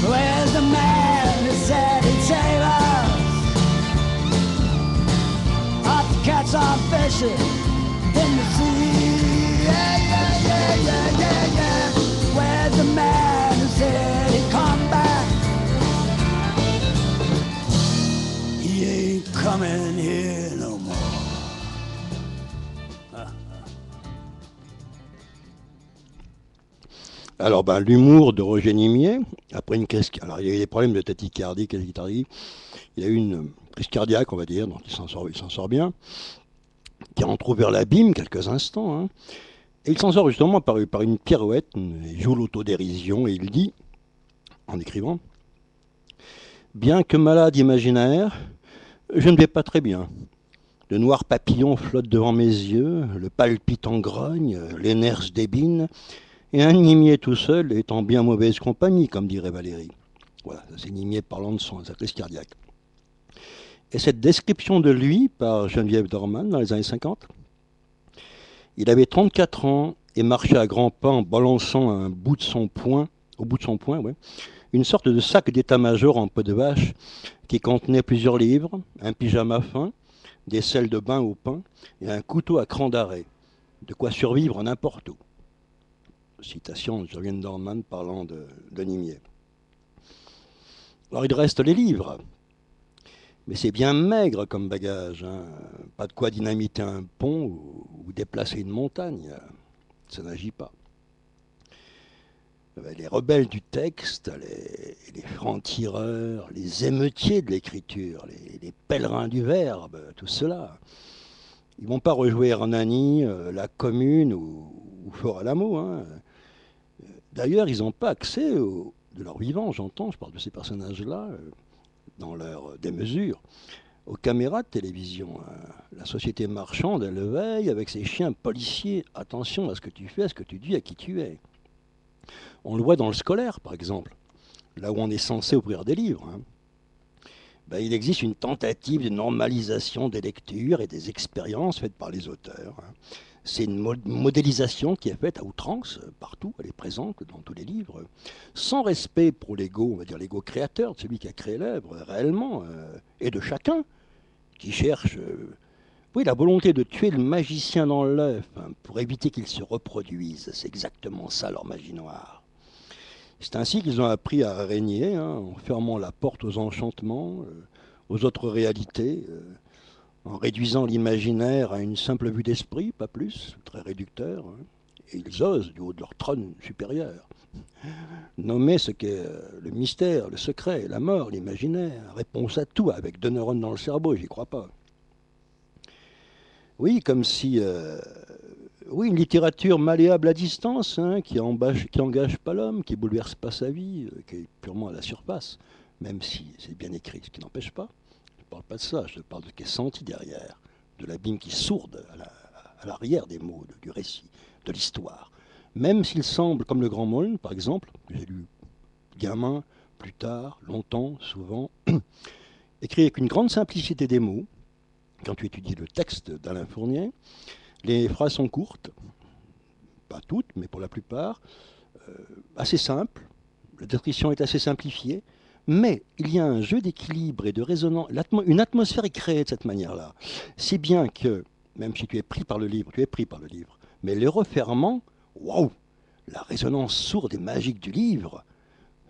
Where's the man who said he'd save us? Up to catch some fishes in the sea. Yeah, yeah, yeah, yeah, yeah, yeah. Where's the man who said he'd come back? He ain't coming here no more. Alors, l'humour de Roger Nimier, après une crise, alors il y a eu des problèmes de tachycardie, il a eu une crise cardiaque, on va dire, donc il s'en sort bien, qui a entrouvert l'abîme quelques instants, hein. Et il s'en sort justement par une pirouette, il joue l'autodérision, et il dit, en écrivant, « Bien que malade imaginaire, je ne vais pas très bien. De noirs papillons flottent devant mes yeux, le palpitant grogne, les nerfs se débinent, et un Nimier tout seul est en bien mauvaise compagnie, comme dirait Valérie. » Voilà, c'est Nimier parlant de sa crise cardiaque. Et cette description de lui par Geneviève Dorman dans les années 50, il avait 34 ans et marchait à grands pas en balançant au bout de son poing, une sorte de sac d'état-major en peau de vache qui contenait plusieurs livres, un pyjama fin, des sels de bain au pain et un couteau à cran d'arrêt. De quoi survivre n'importe où. Citation de Geneviève Dorman parlant de Nimier. Alors il reste les livres, mais c'est bien maigre comme bagage, hein. Pas de quoi dynamiter un pont ou déplacer une montagne, ça n'agit pas. Les rebelles du texte, les francs-tireurs, les émeutiers de l'écriture, les pèlerins du verbe, tout cela, ils ne vont pas rejouer Hernani, La Commune ou Fort Alamo, hein. D'ailleurs, ils n'ont pas accès de leur vivant, j'entends, je parle de ces personnages-là, dans leur démesure, aux caméras de télévision. La société marchande, elle veille avec ses chiens policiers. Attention à ce que tu fais, à ce que tu dis, à qui tu es. On le voit dans le scolaire, par exemple, là où on est censé ouvrir des livres, hein. Il existe une tentative de normalisation des lectures et des expériences faites par les auteurs, hein. C'est une modélisation qui est faite à outrance, partout, elle est présente dans tous les livres, sans respect pour l'ego, on va dire l'ego créateur, de celui qui a créé l'œuvre, réellement, et de chacun, qui cherche la volonté de tuer le magicien dans l'œuf, hein, pour éviter qu'il se reproduise. C'est exactement ça leur magie noire. C'est ainsi qu'ils ont appris à régner, hein, en fermant la porte aux enchantements, aux autres réalités, en réduisant l'imaginaire à une simple vue d'esprit, pas plus, très réducteur, hein, et ils osent du haut de leur trône supérieur. Nommer ce qu'est le mystère, le secret, la mort, l'imaginaire, réponse à tout avec 2 neurones dans le cerveau, j'y crois pas. Oui, comme si... oui, une littérature malléable à distance, hein, qui engage pas l'homme, qui bouleverse pas sa vie, qui est purement à la surface, même si c'est bien écrit, ce qui n'empêche pas. Je ne parle pas de ça, je parle de ce qui est senti derrière, de l'abîme qui sourde à l'arrière des mots, du récit, de l'histoire. Même s'il semble, comme le Grand Molne, par exemple, que j'ai lu gamin, plus tard, longtemps, souvent, écrit avec une grande simplicité des mots, quand tu étudies le texte d'Alain Fournier, les phrases sont courtes, pas toutes, mais pour la plupart, assez simples, la description est assez simplifiée, mais il y a un jeu d'équilibre et de résonance, une atmosphère est créée de cette manière-là. Si bien que, même si tu es pris par le livre, mais les referments, waouh, la résonance sourde et magique du livre,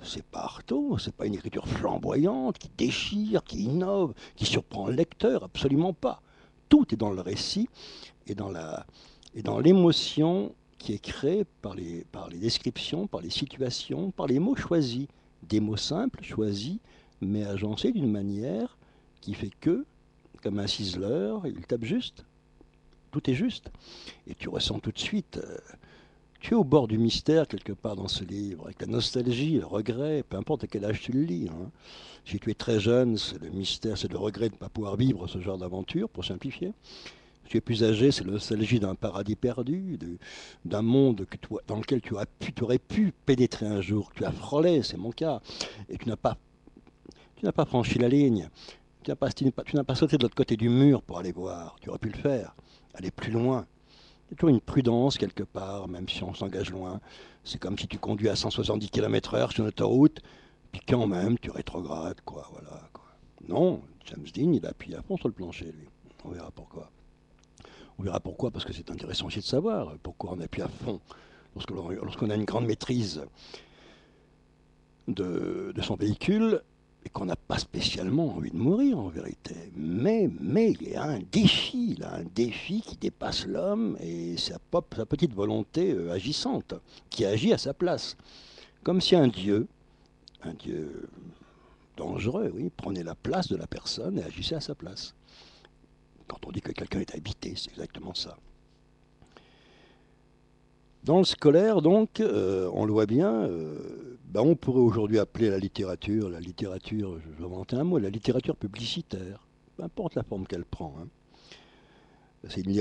c'est pas Artaud, c'est pas une écriture flamboyante qui déchire, qui innove, qui surprend le lecteur, absolument pas. Tout est dans le récit et dans l'émotion qui est créée par les descriptions, par les situations, par les mots choisis. Des mots simples, choisis, mais agencés d'une manière qui fait que, comme un ciseleur, il tape juste. Tout est juste. Et tu ressens tout de suite... tu es au bord du mystère quelque part dans ce livre, avec la nostalgie, le regret, peu importe à quel âge tu le lis. Hein. Si tu es très jeune, c'est le mystère, c'est le regret de ne pas pouvoir vivre ce genre d'aventure, pour simplifier. Si tu es plus âgé, c'est la nostalgie d'un paradis perdu, d'un monde dans lequel tu aurais pu pénétrer un jour, que tu as frôlé, c'est mon cas, et tu n'as pas franchi la ligne. Tu n'as pas sauté de l'autre côté du mur pour aller voir. Tu aurais pu le faire, aller plus loin. Il y a toujours une prudence quelque part, même si on s'engage loin. C'est comme si tu conduis à 170 km/h sur une autoroute, puis quand même tu rétrogrades, quoi, voilà. Quoi. Non, James Dean, il appuie à fond sur le plancher, lui. On verra pourquoi. On verra pourquoi, parce que c'est intéressant aussi de savoir pourquoi on appuie à fond lorsqu'on a une grande maîtrise de son véhicule et qu'on n'a pas spécialement envie de mourir en vérité. Mais il y a un défi, là, un défi qui dépasse l'homme et sa petite volonté agissante, qui agit à sa place. Comme si un dieu dangereux, oui, prenait la place de la personne et agissait à sa place. Quand on dit que quelqu'un est habité, c'est exactement ça. Dans le scolaire, donc, on le voit bien, on pourrait aujourd'hui appeler la littérature, je vais inventer un mot, la littérature publicitaire, peu importe la forme qu'elle prend. Hein. C'est une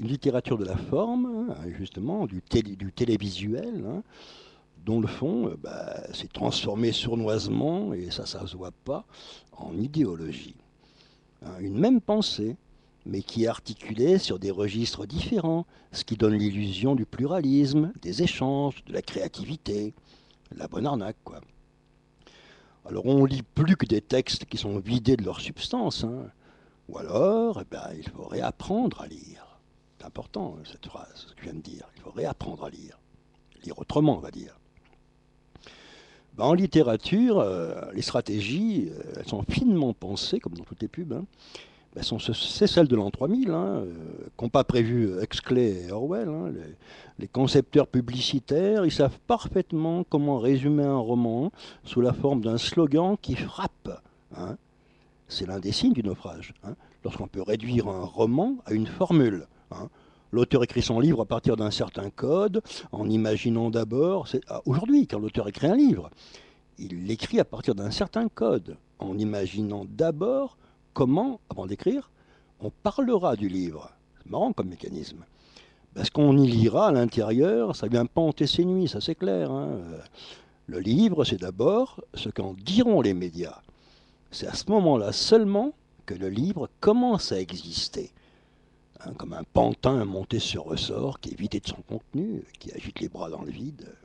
littérature de la forme, hein, justement, du télévisuel, hein, dont le fond s'est transformé sournoisement, et ça se voit pas, en idéologie. Hein, une même pensée, mais qui est articulée sur des registres différents, ce qui donne l'illusion du pluralisme, des échanges, de la créativité, la bonne arnaque, quoi. Alors on lit plus que des textes qui sont vidés de leur substance, hein. Ou alors, il faut réapprendre à lire. C'est important, cette phrase, ce que je viens de dire. Il faut réapprendre à lire. Lire autrement, on va dire. En littérature, les stratégies, elles sont finement pensées, comme dans toutes les pubs, hein. C'est celles de l'an 3000, hein, qu'ont pas prévu Huxley et Orwell. Hein, les concepteurs publicitaires, ils savent parfaitement comment résumer un roman sous la forme d'un slogan qui frappe. Hein. C'est l'un des signes du naufrage. Hein, lorsqu'on peut réduire un roman à une formule. Hein. L'auteur écrit son livre à partir d'un certain code, en imaginant d'abord... Aujourd'hui, quand l'auteur écrit un livre, il l'écrit à partir d'un certain code, en imaginant d'abord comment, avant d'écrire, on parlera du livre. C'est marrant comme mécanisme. Parce qu'on y lira à l'intérieur, ça vient pas hanter ses nuits, ça c'est clair. Hein. Le livre, c'est d'abord ce qu'en diront les médias. C'est à ce moment-là seulement que le livre commence à exister. Hein, comme un pantin monté sur ressort qui est vidé de son contenu, qui agite les bras dans le vide.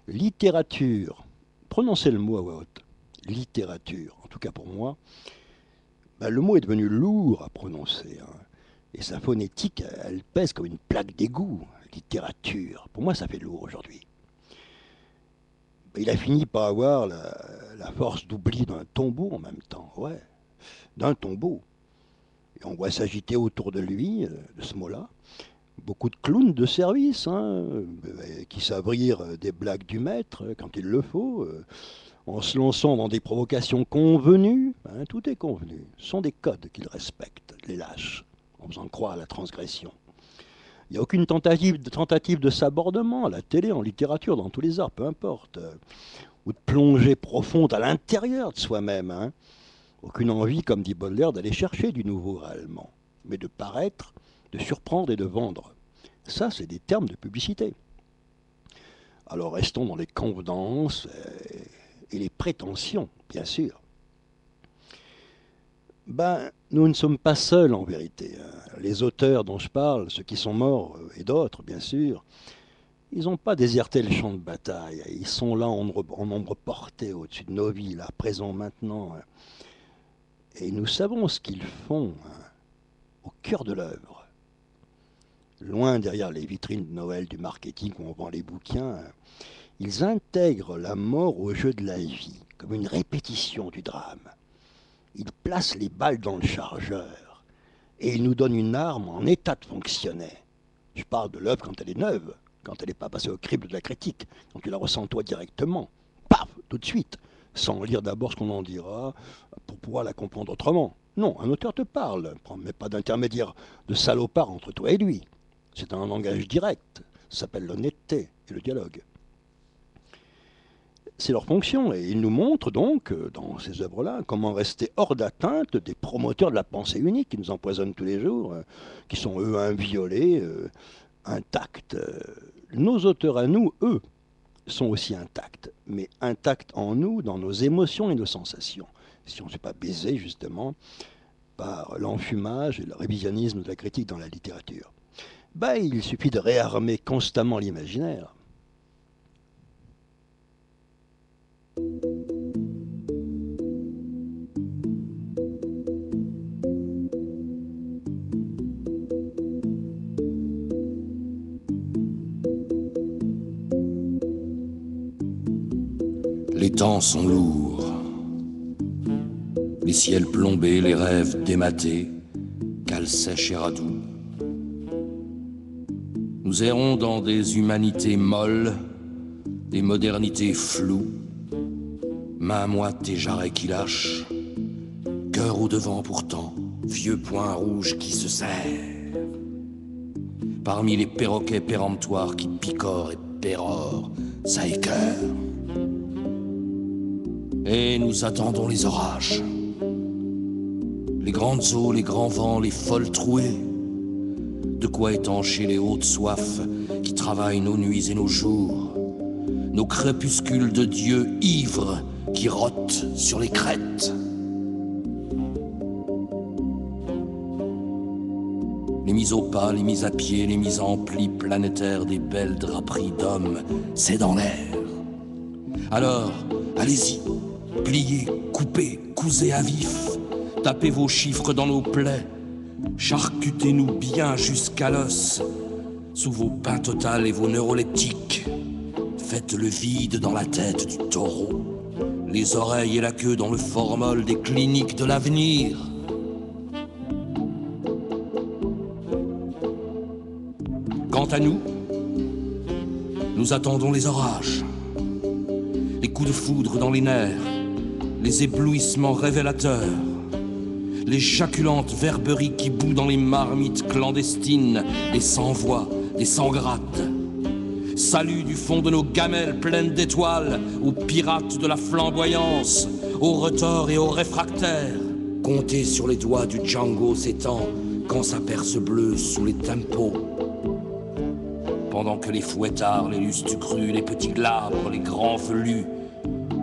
Littérature. Prononcez le mot à voix haute. Littérature, en tout cas pour moi, le mot est devenu lourd à prononcer. Hein. Et sa phonétique, elle pèse comme une plaque d'égout. Littérature, pour moi ça fait lourd aujourd'hui. Il a fini par avoir la force d'oubli d'un tombeau en même temps. Ouais, d'un tombeau. Et on voit s'agiter autour de lui, de ce mot-là, Beaucoup de clowns de service, hein, qui savent rire des blagues du maître quand il le faut, en se lançant dans des provocations convenues. Hein, tout est convenu. Ce sont des codes qu'ils respectent, les lâches, en faisant croire à la transgression. Il n'y a aucune tentative de sabordement à la télé, en littérature, dans tous les arts, peu importe. Ou de plongée profonde à l'intérieur de soi-même. Hein. Aucune envie, comme dit Baudelaire, d'aller chercher du nouveau réellement, mais de paraître, de surprendre et de vendre. Ça, c'est des termes de publicité. Alors restons dans les convenances et les prétentions, bien sûr. Nous ne sommes pas seuls en vérité. Les auteurs dont je parle, ceux qui sont morts et d'autres, bien sûr, ils n'ont pas déserté le champ de bataille. Ils sont là en nombre porté au-dessus de nos vies, là, présents maintenant. Et nous savons ce qu'ils font, au cœur de l'œuvre. Loin derrière les vitrines de Noël du marketing où on vend les bouquins, ils intègrent la mort au jeu de la vie, comme une répétition du drame. Ils placent les balles dans le chargeur et ils nous donnent une arme en état de fonctionner. Je parle de l'œuvre quand elle est neuve, quand elle n'est pas passée au crible de la critique, quand tu la ressens toi directement, paf, tout de suite, sans lire d'abord ce qu'on en dira, pour pouvoir la comprendre autrement. Non, un auteur te parle, mais pas d'intermédiaire de salopard entre toi et lui. C'est un langage direct, ça s'appelle l'honnêteté et le dialogue. C'est leur fonction, et ils nous montrent donc, dans ces œuvres-là, comment rester hors d'atteinte des promoteurs de la pensée unique qui nous empoisonnent tous les jours, qui sont eux inviolés, intacts. Nos auteurs à nous, eux, sont aussi intacts, mais intacts en nous, dans nos émotions et nos sensations. Si on ne s'est pas baisé, justement, par l'enfumage et le révisionnisme de la critique dans la littérature. Il suffit de réarmer constamment l'imaginaire. Les temps sont lourds, les ciels plombés, les rêves dématés, cale sèche et radoux. Nous errons dans des humanités molles, des modernités floues, main moite et jarret qui lâchent, cœur au devant pourtant, vieux point rouge qui se serre. Parmi les perroquets péremptoires qui picorent et pérorent, ça écœure. Et nous attendons les orages, les grandes eaux, les grands vents, les folles trouées, de quoi étancher les hautes soifs qui travaillent nos nuits et nos jours, nos crépuscules de dieux ivres qui rôtent sur les crêtes. Les mises au pas, les mises à pied, les mises en plis planétaires des belles draperies d'hommes, c'est dans l'air. Alors, allez-y, pliez, coupez, cousez à vif, tapez vos chiffres dans nos plaies, charcutez-nous bien jusqu'à l'os, sous vos pains totales et vos neuroleptiques. Faites le vide dans la tête du taureau, les oreilles et la queue dans le formol des cliniques de l'avenir. Quant à nous, nous attendons les orages, les coups de foudre dans les nerfs, les éblouissements révélateurs, les jaculantes verberies qui bouent dans les marmites clandestines, les sans-voix, les sans-grattes. Salut du fond de nos gamelles pleines d'étoiles aux pirates de la flamboyance, aux retors et aux réfractaires. Comptez sur les doigts du Django s'étend quand sa perce bleue sous les tempos. Pendant que les fouettards, les lustucrus, les petits glabres, les grands velus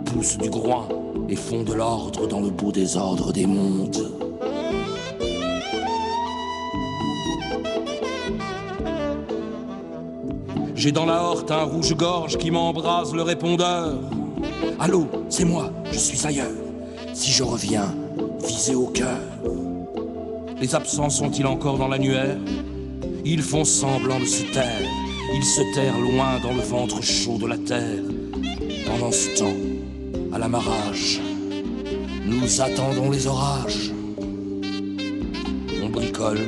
poussent du groin et font de l'ordre dans le beau désordre des mondes. J'ai dans la horte un rouge-gorge qui m'embrase le répondeur. Allô, c'est moi, je suis ailleurs. Si je reviens, visez au cœur. Les absents sont-ils encore dans l'annuaire? Ils font semblant de se taire. Ils se terrent loin dans le ventre chaud de la terre. Pendant ce temps, à l'amarrage, nous attendons les orages. On bricole,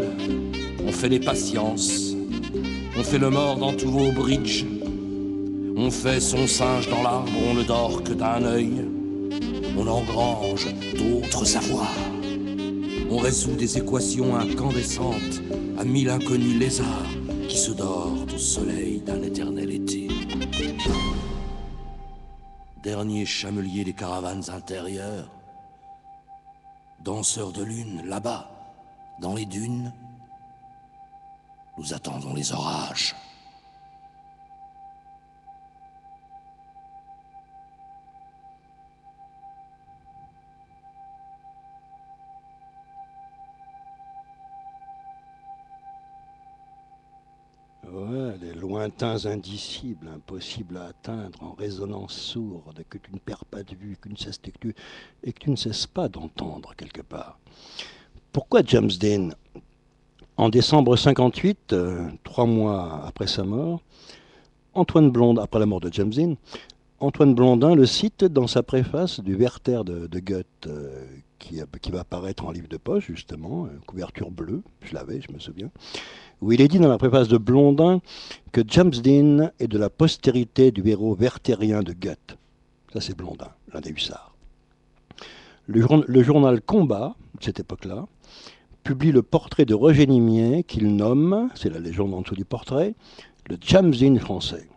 on fait les patiences, On fait le mort dans tous vos bridges. On fait son singe dans l'arbre, on ne dort que d'un œil. On engrange d'autres savoirs. On résout des équations incandescentes à 1000 inconnus lézards qui se dort au soleil d'un éternel été. Dernier chamelier des caravanes intérieures, danseur de lune, là-bas, dans les dunes, nous attendons les orages. Ouais, les lointains indicibles, impossibles à atteindre, en résonance sourde, que tu ne perds pas de vue, et que tu ne cesses pas d'entendre quelque part. Pourquoi James Dean? En décembre 58, 3 mois après sa mort, Antoine Blondin, après la mort de James Dean, Antoine Blondin le cite dans sa préface du Werther de Goethe, qui va apparaître en livre de poche, justement, couverture bleue, je l'avais, je me souviens, où il est dit dans la préface de Blondin que James Dean est de la postérité du héros werthérien de Goethe. Ça, c'est Blondin, l'un des hussards. Le journal Combat, de cette époque-là, publie le portrait de Roger Nimier, qu'il nomme, c'est la légende en dessous du portrait, le James Dean français.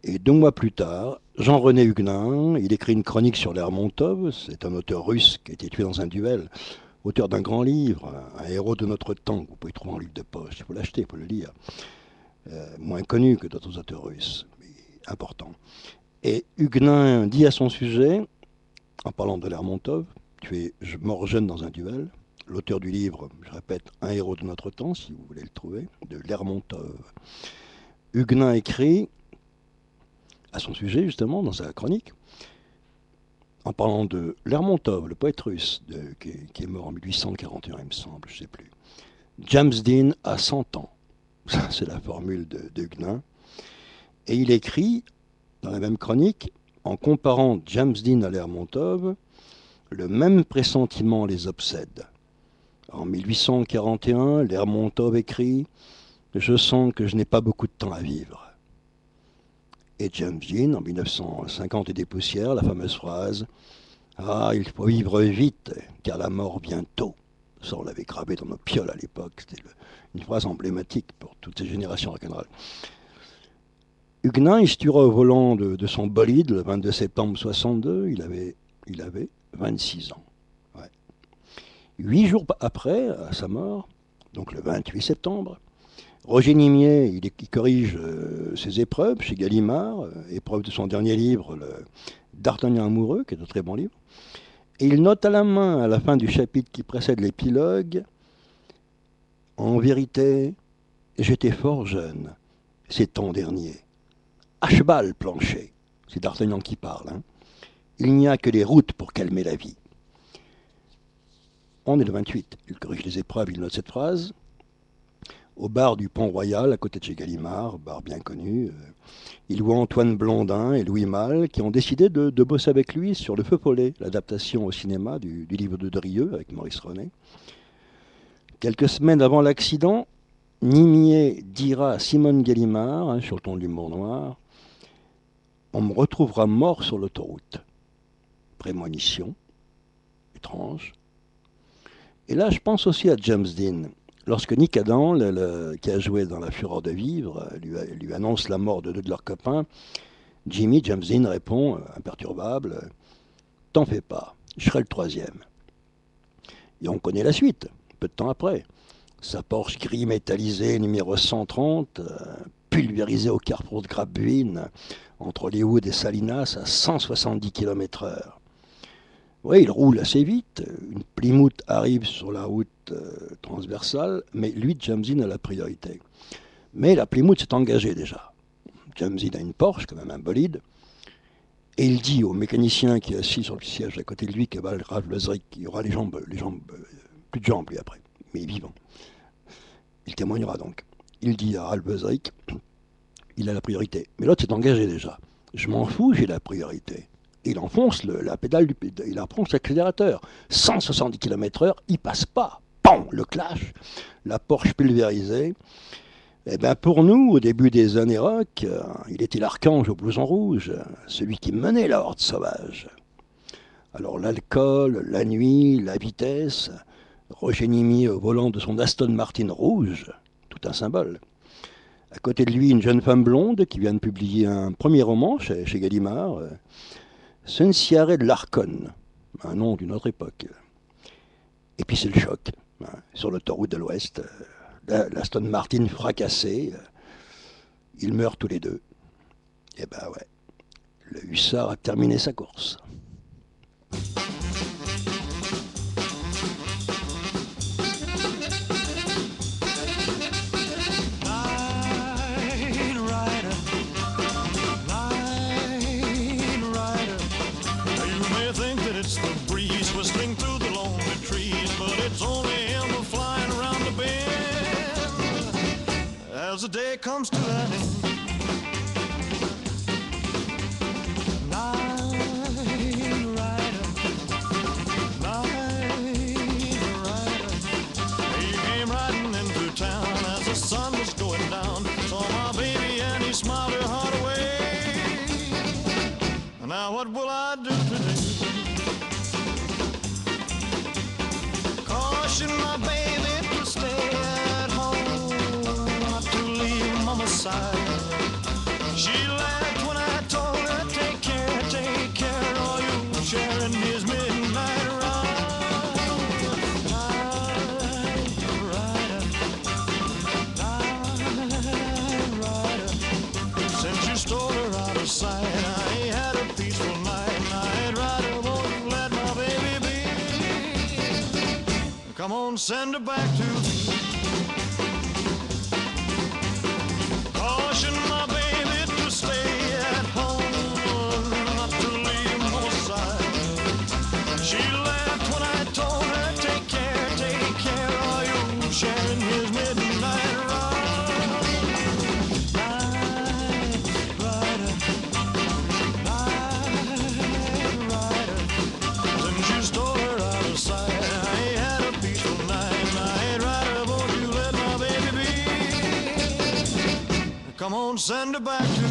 Et 2 mois plus tard, Jean-René Huguenin, il écrit une chronique sur Lermontov, c'est un auteur russe qui a été tué dans un duel, auteur d'un grand livre, un héros de notre temps, que vous pouvez trouver en livre de poche, il faut l'acheter, il faut le lire. Moins connu que d'autres auteurs russes, mais important. Et Huguenin dit à son sujet, en parlant de Lermontov, tué mort jeune dans un duel, l'auteur du livre, je répète, un héros de notre temps, si vous voulez le trouver, de Lermontov. Huguenin écrit, à son sujet justement, dans sa chronique, en parlant de Lermontov, le poète russe, qui est mort en 1841, il me semble, je ne sais plus. James Dean a 100 ans. Ça, c'est la formule de Huguenin. Et il écrit, dans la même chronique, en comparant James Dean à Lermontov, le même pressentiment les obsède. En 1841, Lermontov écrit « Je sens que je n'ai pas beaucoup de temps à vivre ». Et James Dean, en 1950 et des poussières, la fameuse phrase « Ah, il faut vivre vite, car la mort vient tôt ». Ça, on l'avait gravé dans nos pioles à l'époque. C'était une phrase emblématique pour toutes ces générations rock'n'roll. Huguenin, il se tuera au volant de son bolide le 22 septembre 62. Il avait 26 ans. Ouais. 8 jours après, à sa mort, donc le 28 septembre, Roger Nimier, il corrige ses épreuves chez Gallimard, épreuve de son dernier livre, D'Artagnan amoureux, qui est un très bon livre. Et il note à la main, à la fin du chapitre qui précède l'épilogue, « En vérité, j'étais fort jeune, ces temps derniers. À cheval planché », c'est D'Artagnan qui parle, hein. Il n'y a que les routes pour calmer la vie. On est le 28, il corrige les épreuves, il note cette phrase. Au bar du Pont-Royal, à côté de chez Gallimard, bar bien connu, il voit Antoine Blondin et Louis Malle qui ont décidé de bosser avec lui sur Le Feu follet, l'adaptation au cinéma du livre de Drieux avec Maurice René. Quelques semaines avant l'accident, Nimier dira à Simone Gallimard, hein, sur le ton de l'humour noir, « On me retrouvera mort sur l'autoroute ». Prémonition, étrange. Et là, je pense aussi à James Dean. Lorsque Nick Adam, qui a joué dans La Fureur de vivre, lui annonce la mort de 2 de leurs copains, James Dean répond, imperturbable, « T'en fais pas, je serai le 3e ». Et on connaît la suite, peu de temps après. Sa Porsche gris métallisée numéro 130, pulvérisée au carrefour de Grabuine, entre Hollywood et Salinas, à 170 km/h. Oui, il roule assez vite. Une Plymouth arrive sur la route transversale, mais lui, James Dean, a la priorité. Mais la Plymouth s'est engagée déjà. James Dean a une Porsche, quand même un bolide, et il dit au mécanicien qui est assis sur le siège à côté de lui, Keval Ravlezrik, qui aura les jambes, plus de jambes lui après, mais vivant. Il témoignera donc. Il dit à Ravlezrik, il a la priorité. Mais l'autre s'est engagé déjà. Je m'en fous, j'ai la priorité. Il enfonce il enfonce l'accélérateur. 170 km/h, il passe pas. Pan, le clash. La Porsche pulvérisée. Eh ben pour nous, au début des années rock, il était l'archange au blouson rouge, celui qui menait la horde sauvage. Alors l'alcool, la nuit, la vitesse, Roger Nimi au volant de son Aston Martin rouge, tout un symbole. À côté de lui, une jeune femme blonde qui vient de publier un premier roman chez Gallimard, Cenciare de l'Arconne, un nom d'une autre époque. Et puis c'est le choc, hein, sur l'autoroute de l'Ouest, l'Aston Martin fracassé, ils meurent tous les deux. Et ben ouais, le hussard a terminé sa course. As the day comes to an end, night rider, he came riding into town as the sun was going down. Saw my baby and he smiled her heart away. Now what will I do today? Caution my baby to stay at home, not to leave mama's side. She laughed when I told her, take care, or you sharing his midnight ride. Night rider, since you stole her out of sight, I ain't had a peaceful night. Night rider, won't you let my baby be? Come on, send her back to me. Caution my baby to stay at home, not to leave mama's side. She laughed when I told her, take care, are you sharing his midnight ride? Night rider, since you stole her out of sight, I ain't had a peaceful night. Night rider, won't you let my baby be? Come on, send her back to me.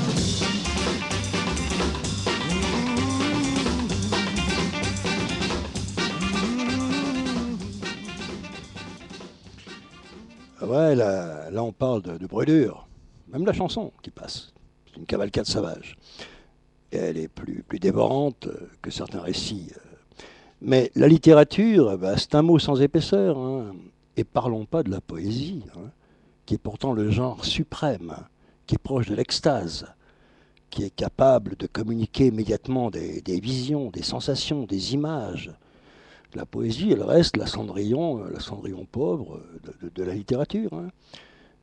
Ouais, là on parle de brûlure. Même la chanson qui passe. C'est une cavalcade sauvage. Et elle est plus dévorante que certains récits. Mais la littérature, bah, c'est un mot sans épaisseur. Hein. Et parlons pas de la poésie, hein, qui est pourtant le genre suprême, hein, qui est proche de l'extase, qui est capable de communiquer immédiatement des visions, des sensations, des images. La poésie, elle reste la Cendrillon pauvre de la littérature. Hein.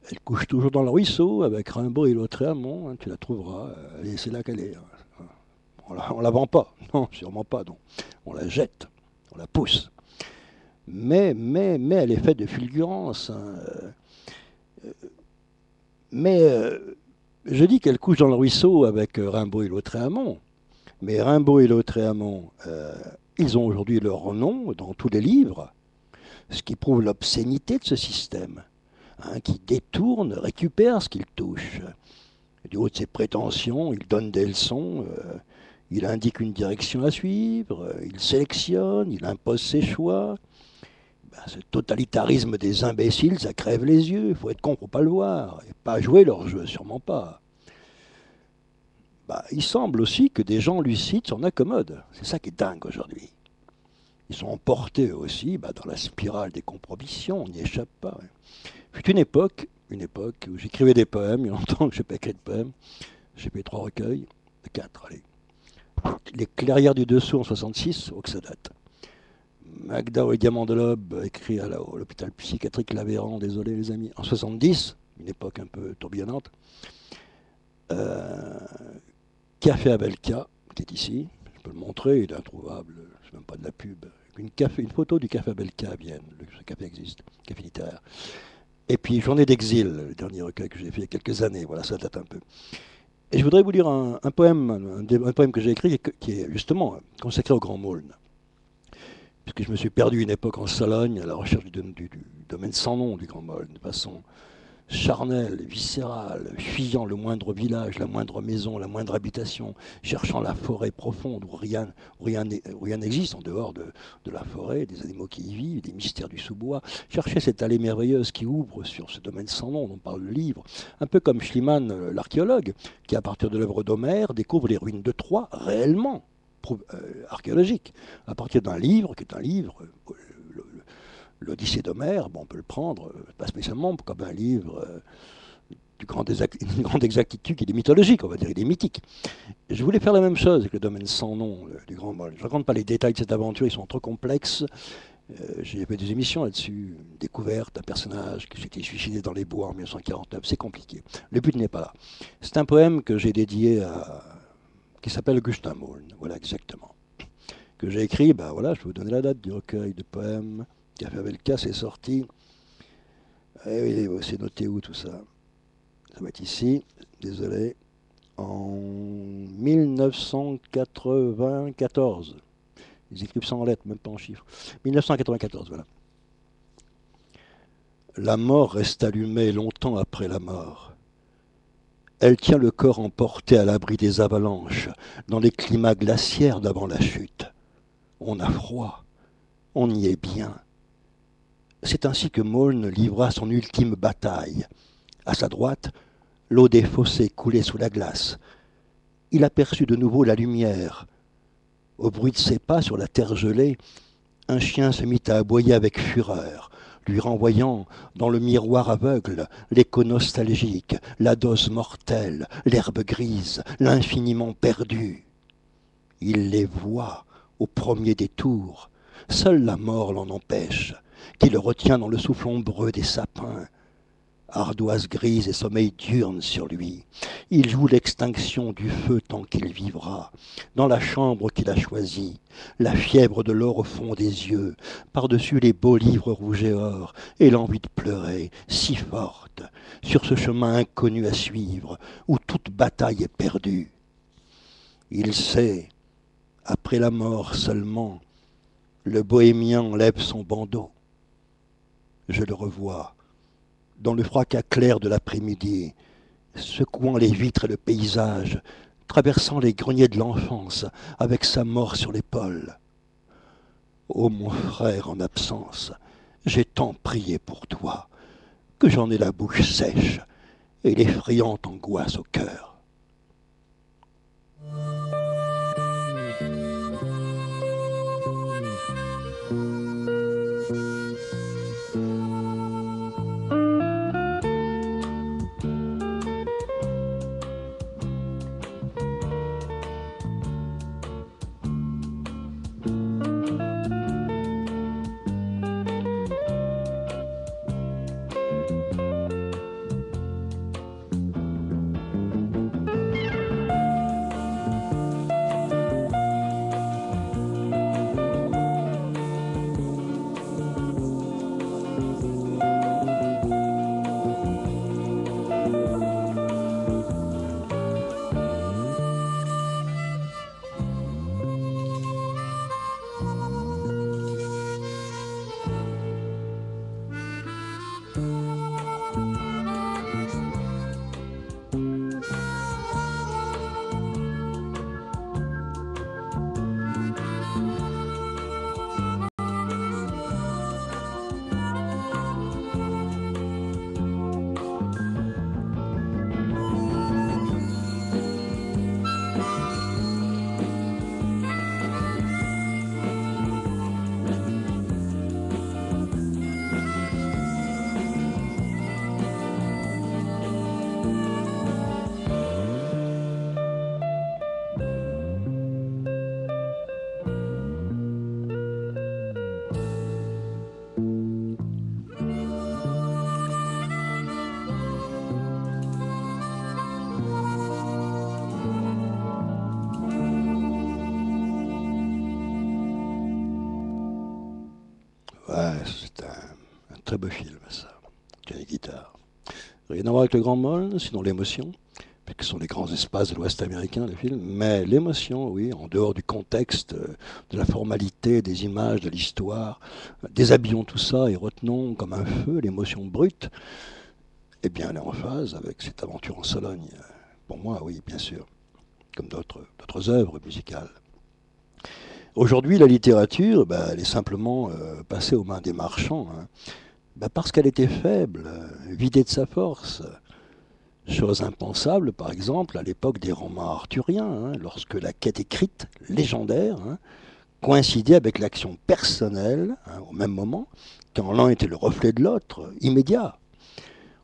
Elle couche toujours dans le ruisseau avec Rimbaud et Lautréamont, hein, tu la trouveras, c'est là qu'elle est. Hein. On la vend pas, non, sûrement pas, non. On la jette, on la pousse. Mais elle est faite de fulgurance. Hein. Je dis qu'elle couche dans le ruisseau avec Rimbaud et Lautréamont, mais Rimbaud et Lautréamont, ils ont aujourd'hui leur nom dans tous les livres, ce qui prouve l'obscénité de ce système, hein, qui détourne, récupère ce qu'il touche. Du haut de ses prétentions, il donne des leçons, il indique une direction à suivre, il sélectionne, il impose ses choix. Ben, ce totalitarisme des imbéciles, ça crève les yeux, il faut être con pour pas le voir, et pas jouer leur jeu, sûrement pas. Bah, il semble aussi que des gens lucides s'en accommodent. C'est ça qui est dingue aujourd'hui. Ils sont emportés aussi dans la spirale des compromissions, on n'y échappe pas. Ouais. Fut une époque où j'écrivais des poèmes, il y a longtemps que je n'ai pas écrit de poèmes. J'ai fait 3 recueils, 4, allez. Les Clairières du Dessous en 66, oh que ça date. Magda et Diamant de l'Aube, écrit à l'hôpital psychiatrique Lavéran, désolé les amis, en 70, une époque un peu tourbillonnante. Café Abelka, qui est ici, je peux le montrer, il est introuvable, c'est même pas de la pub. Une photo du Café Abelka à Vienne, ce café existe, café littéraire. Et puis Journée d'exil, le dernier recueil que j'ai fait il y a quelques années, voilà, ça date un peu. Et je voudrais vous lire un poème que j'ai écrit qui est justement consacré au Grand Maulne. Puisque je me suis perdu une époque en Sologne à la recherche du domaine sans nom du Grand Maulne, de façon charnel, viscéral, fuyant le moindre village, la moindre maison, la moindre habitation, cherchant la forêt profonde où rien n'existe en dehors de la forêt, des animaux qui y vivent, des mystères du sous-bois, chercher cette allée merveilleuse qui ouvre sur ce domaine sans nom dont parle le livre, un peu comme Schliemann, l'archéologue, qui à partir de l'œuvre d'Homère découvre les ruines de Troie réellement archéologiques, à partir d'un livre qui est un livre... L'Odyssée d'Homère, bon, on peut le prendre, pas spécialement comme un livre d'une grande exactitude, il est mythologique, on va dire, il est mythique. Je voulais faire la même chose avec le domaine sans nom du Grand Moll. Je ne raconte pas les détails de cette aventure, ils sont trop complexes. J'ai fait des émissions là-dessus, découverte d'un personnage qui s'était suicidé dans les bois en 1949, c'est compliqué. Le but n'est pas là. C'est un poème que j'ai dédié qui s'appelle Augustin Moln, voilà exactement. Que j'ai écrit, voilà, je vais vous donner la date du recueil de poèmes. Café Velka, c'est sorti. Oui, c'est noté où tout ça? Ça va être ici, désolé. En 1994. Ils écrivent ça en lettres, même pas en chiffres. 1994, voilà. La mort reste allumée longtemps après la mort. Elle tient le corps emporté à l'abri des avalanches, dans les climats glaciaires d'avant la chute. On a froid, on y est bien. C'est ainsi que Moln livra son ultime bataille. À sa droite, l'eau des fossés coulait sous la glace. Il aperçut de nouveau la lumière. Au bruit de ses pas sur la terre gelée, un chien se mit à aboyer avec fureur, lui renvoyant dans le miroir aveugle l'écho nostalgique, la dose mortelle, l'herbe grise, l'infiniment perdu. Il les voit au premier détour. Seule la mort l'en empêche, qui le retient dans le souffle ombreux des sapins. Ardoise grise et sommeil diurne sur lui. Il joue l'extinction du feu tant qu'il vivra, dans la chambre qu'il a choisie, la fièvre de l'or au fond des yeux, par-dessus les beaux livres rouges et or, et l'envie de pleurer, si forte, sur ce chemin inconnu à suivre, où toute bataille est perdue. Il sait, après la mort seulement, le bohémien enlève son bandeau. Je le revois, dans le fracas clair de l'après-midi, secouant les vitres et le paysage, traversant les greniers de l'enfance, avec sa mort sur l'épaule. Ô mon frère en absence, j'ai tant prié pour toi, que j'en ai la bouche sèche et l'effrayante angoisse au cœur. Ouais, c'est un très beau film, ça. Johnny Guitar. Rien à voir avec le Grand Moll, sinon l'émotion, puisque ce sont les grands espaces de l'Ouest américain, le film. Mais l'émotion, oui, en dehors du contexte, de la formalité, des images, de l'histoire. Déshabillons tout ça et retenons comme un feu l'émotion brute. eh bien, elle est en phase avec cette aventure en Sologne. Pour moi, oui, bien sûr, comme d'autres œuvres musicales. Aujourd'hui, la littérature, elle est simplement passée aux mains des marchands, hein. Parce qu'elle était faible, vidée de sa force. Chose impensable, par exemple, à l'époque des romans arthuriens, hein, lorsque la quête écrite, légendaire, hein, coïncidait avec l'action personnelle, hein, au même moment, quand l'un était le reflet de l'autre, immédiat.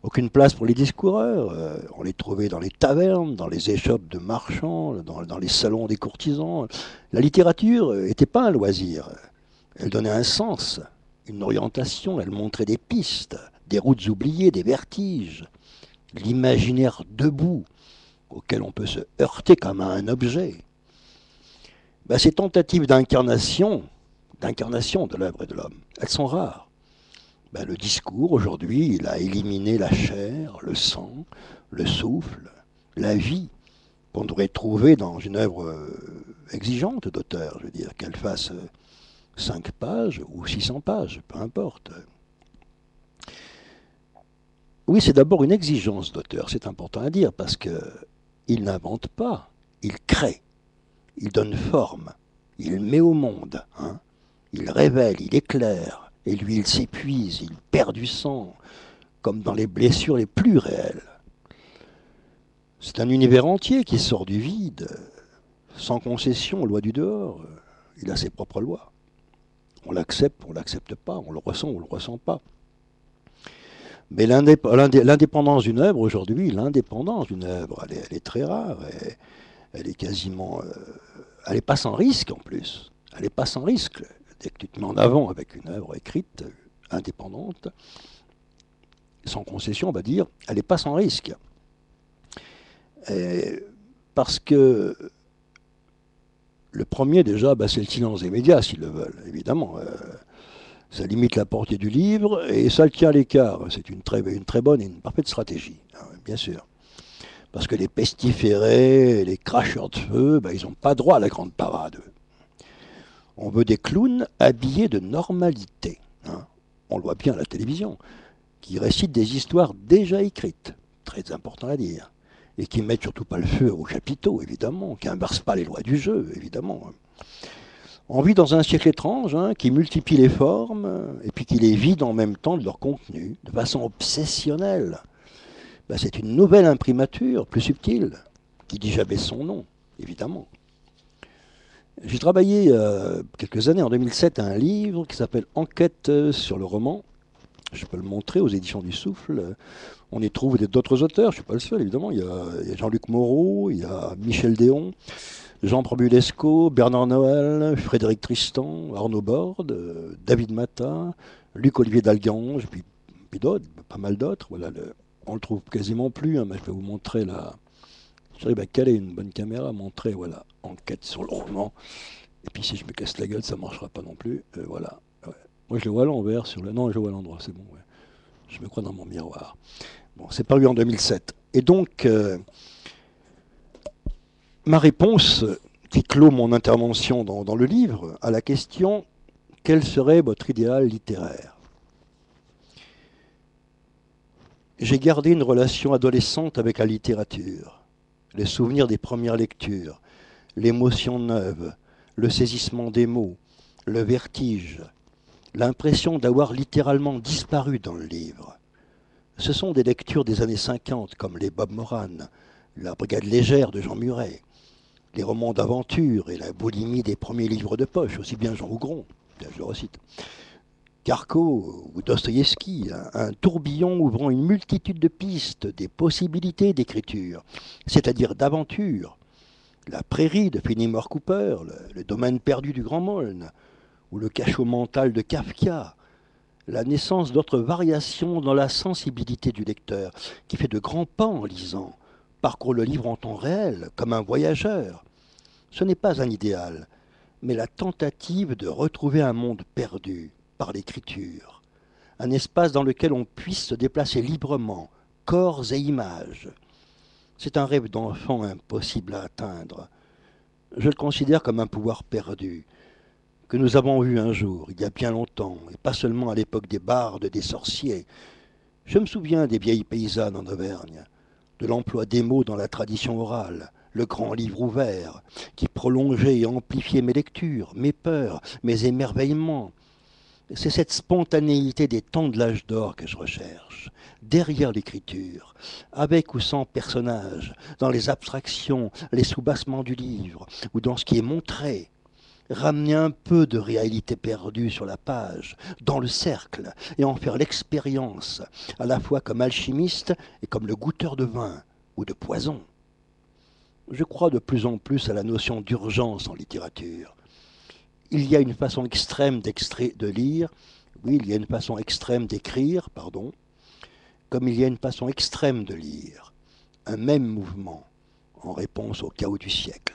Aucune place pour les discoureurs, on les trouvait dans les tavernes, dans les échoppes de marchands, dans les salons des courtisans. La littérature n'était pas un loisir, elle donnait un sens, une orientation, elle montrait des pistes, des routes oubliées, des vertiges, l'imaginaire debout, auquel on peut se heurter comme à un objet. Ces tentatives d'incarnation de l'œuvre et de l'homme, elles sont rares. Le discours, aujourd'hui, il a éliminé la chair, le sang, le souffle, la vie, qu'on devrait trouver dans une œuvre exigeante d'auteur, je veux dire, qu'elle fasse 5 pages ou 600 pages, peu importe. Oui, c'est d'abord une exigence d'auteur, c'est important à dire, parce qu'il n'invente pas, il crée, il donne forme, il met au monde, hein, il révèle, il éclaire, et lui il s'épuise, il perd du sang, comme dans les blessures les plus réelles. C'est un univers entier qui sort du vide, sans concession aux lois du dehors, il a ses propres lois. On l'accepte, on ne l'accepte pas, on le ressent, on ne le ressent pas. Mais l'indépendance d'une œuvre, aujourd'hui, l'indépendance d'une œuvre, elle est très rare. Elle est quasiment... elle n'est pas sans risque, en plus. Elle n'est pas sans risque. Dès que tu te mets en avant avec une œuvre écrite, indépendante, sans concession, on va dire, elle n'est pas sans risque. Parce que le premier, déjà, c'est le silence des médias, s'ils le veulent, évidemment. Ça limite la portée du livre et ça le tient à l'écart. C'est une très bonne et une parfaite stratégie, hein, bien sûr. Parce que les pestiférés, les cracheurs de feu, ils n'ont pas droit à la grande parade. On veut des clowns habillés de normalité. Hein. On le voit bien à la télévision, qui récitent des histoires déjà écrites, très important à dire, et qui mettent surtout pas le feu au chapiteau, évidemment, qui n'inversent pas les lois du jeu, évidemment. On vit dans un siècle étrange, hein, qui multiplie les formes et puis qui les vide en même temps de leur contenu, de façon obsessionnelle. C'est une nouvelle imprimature, plus subtile, qui dit jamais son nom, évidemment. J'ai travaillé quelques années, en 2007, à un livre qui s'appelle « Enquête sur le roman ». Je peux le montrer aux éditions du Souffle. On y trouve d'autres auteurs, je ne suis pas le seul, évidemment. Il y a Jean-Luc Moreau, il y a Michel Déon, Jean Probulesco, Bernard Noël, Frédéric Tristan, Arnaud Borde, David Mata, Luc-Olivier Dalgange, puis d'autres, pas mal d'autres. Voilà, on le trouve quasiment plus, hein, mais je vais vous montrer là. J'arrive à caler une bonne caméra, montrer, voilà, Enquête sur le roman. Et puis si je me casse la gueule, ça ne marchera pas non plus. Voilà. Ouais. Moi je le vois à l'envers, non, je le vois à l'endroit, c'est bon. Ouais. Je me crois dans mon miroir. Bon, c'est paru en 2007. Et donc... ma réponse, qui clôt mon intervention dans le livre, à la question « Quel serait votre idéal littéraire ?» J'ai gardé une relation adolescente avec la littérature, les souvenirs des premières lectures, l'émotion neuve, le saisissement des mots, le vertige, l'impression d'avoir littéralement disparu dans le livre. Ce sont des lectures des années 50, comme les Bob Moran, la Brigade légère de Jean Muret, les romans d'aventure et la boulimie des premiers livres de poche, aussi bien Jean Hougron, je le recite, Karko ou Dostoïevski, un tourbillon ouvrant une multitude de pistes, des possibilités d'écriture, c'est-à-dire d'aventure. La prairie de Fenimore Cooper, le domaine perdu du Grand Moln, ou le cachot mental de Kafka, la naissance d'autres variations dans la sensibilité du lecteur, qui fait de grands pas en lisant, parcourt le livre en temps réel, comme un voyageur. Ce n'est pas un idéal, mais la tentative de retrouver un monde perdu par l'écriture, un espace dans lequel on puisse se déplacer librement, corps et images. C'est un rêve d'enfant impossible à atteindre. Je le considère comme un pouvoir perdu, que nous avons eu un jour, il y a bien longtemps, et pas seulement à l'époque des bardes, des sorciers. Je me souviens des vieilles paysannes en Auvergne, de l'emploi des mots dans la tradition orale, le grand livre ouvert, qui prolongeait et amplifiait mes lectures, mes peurs, mes émerveillements. C'est cette spontanéité des temps de l'âge d'or que je recherche, derrière l'écriture, avec ou sans personnage, dans les abstractions, les soubassements du livre, ou dans ce qui est montré. Ramener un peu de réalité perdue sur la page, dans le cercle, et en faire l'expérience, à la fois comme alchimiste et comme le goûteur de vin ou de poison. Je crois de plus en plus à la notion d'urgence en littérature. Il y a une façon extrême de lire, oui, il y a une façon extrême d'écrire, pardon, comme il y a une façon extrême de lire, un même mouvement, en réponse au chaos du siècle.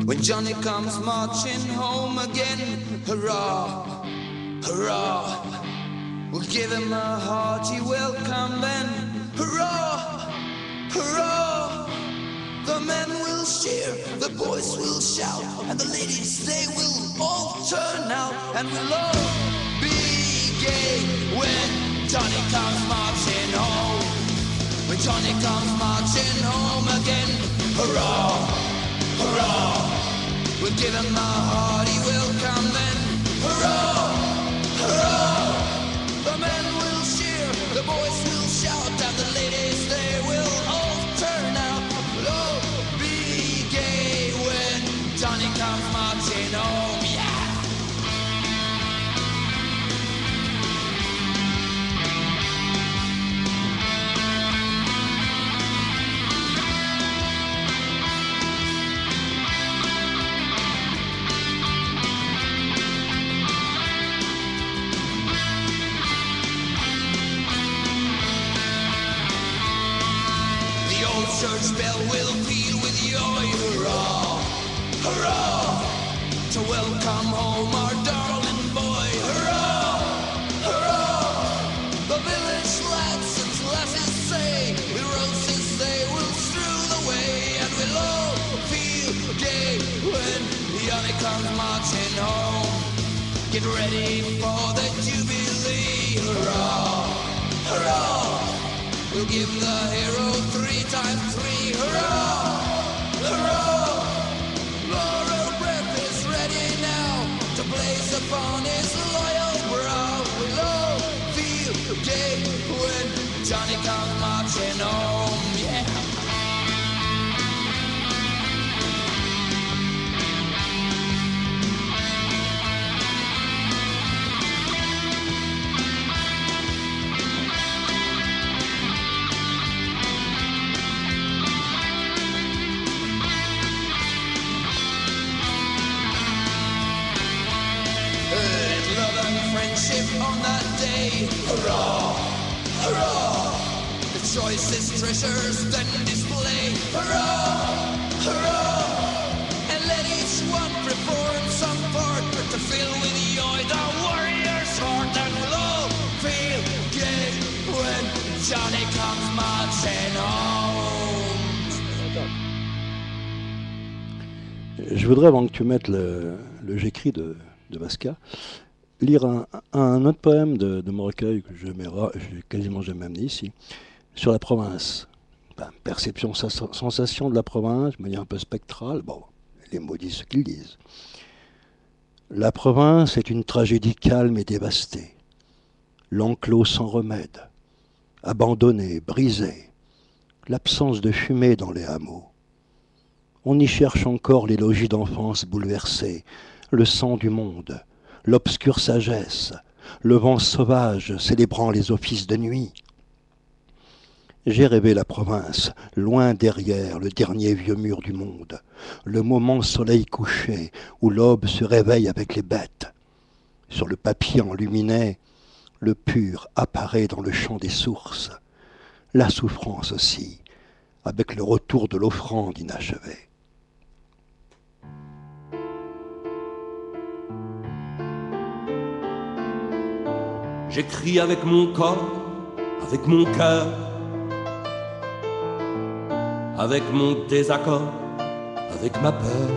When Johnny comes marching home again, hurrah, hurrah, we'll give him a hearty welcome then, hurrah, hurrah. The men will cheer, the boys will shout, and the ladies, they will all turn out, and we'll all be gay when Johnny comes marching home. When Johnny comes marching home again, hurrah, hurrah, we'll give him a hearty welcome then, hurrah, hurrah. The men will cheer, the boys will shout, and the ladies, they will all turn out. We'll all be gay when Johnny comes marching home, yeah. Church bell will peal with joy, hurrah, hurrah, to welcome home our darling boy, hurrah, hurrah. The village lads and lasses say, with roses they will strew the way, and we'll all feel gay when Johnny comes marching home. Get ready for the jubilee, hurrah, hurrah. We'll give the hero 3 times 3, hurrah, hurrah. Laurel breath is ready now to blaze upon his loyal brow. We'll all feel gay when Johnny comes marching home, yeah. Friendship on that day, hurrah, hurrah. The choicest treasures then display, hurrah, hurrah. And let each one perform some part to fill with joy the warrior's heart. And we'll all feel gay when Johnny comes marching home. Je voudrais, avant que tu mettes le j'écris de Vasca, lire un autre poème de mon recueil que j'ai quasiment jamais amené ici, sur la province. Perception, sensation de la province, de manière un peu spectrale. Bon, les mots disent ce qu'ils disent. La province est une tragédie calme et dévastée. L'enclos sans remède, abandonné, brisé. L'absence de fumée dans les hameaux. On y cherche encore les logis d'enfance bouleversés, le sang du monde, l'obscure sagesse, le vent sauvage célébrant les offices de nuit. J'ai rêvé la province, loin derrière le dernier vieux mur du monde, le moment soleil couché où l'aube se réveille avec les bêtes. Sur le papier enluminé, le pur apparaît dans le chant des sources, la souffrance aussi, avec le retour de l'offrande inachevée. J'écris avec mon corps, avec mon cœur, avec mon désaccord, avec ma peur.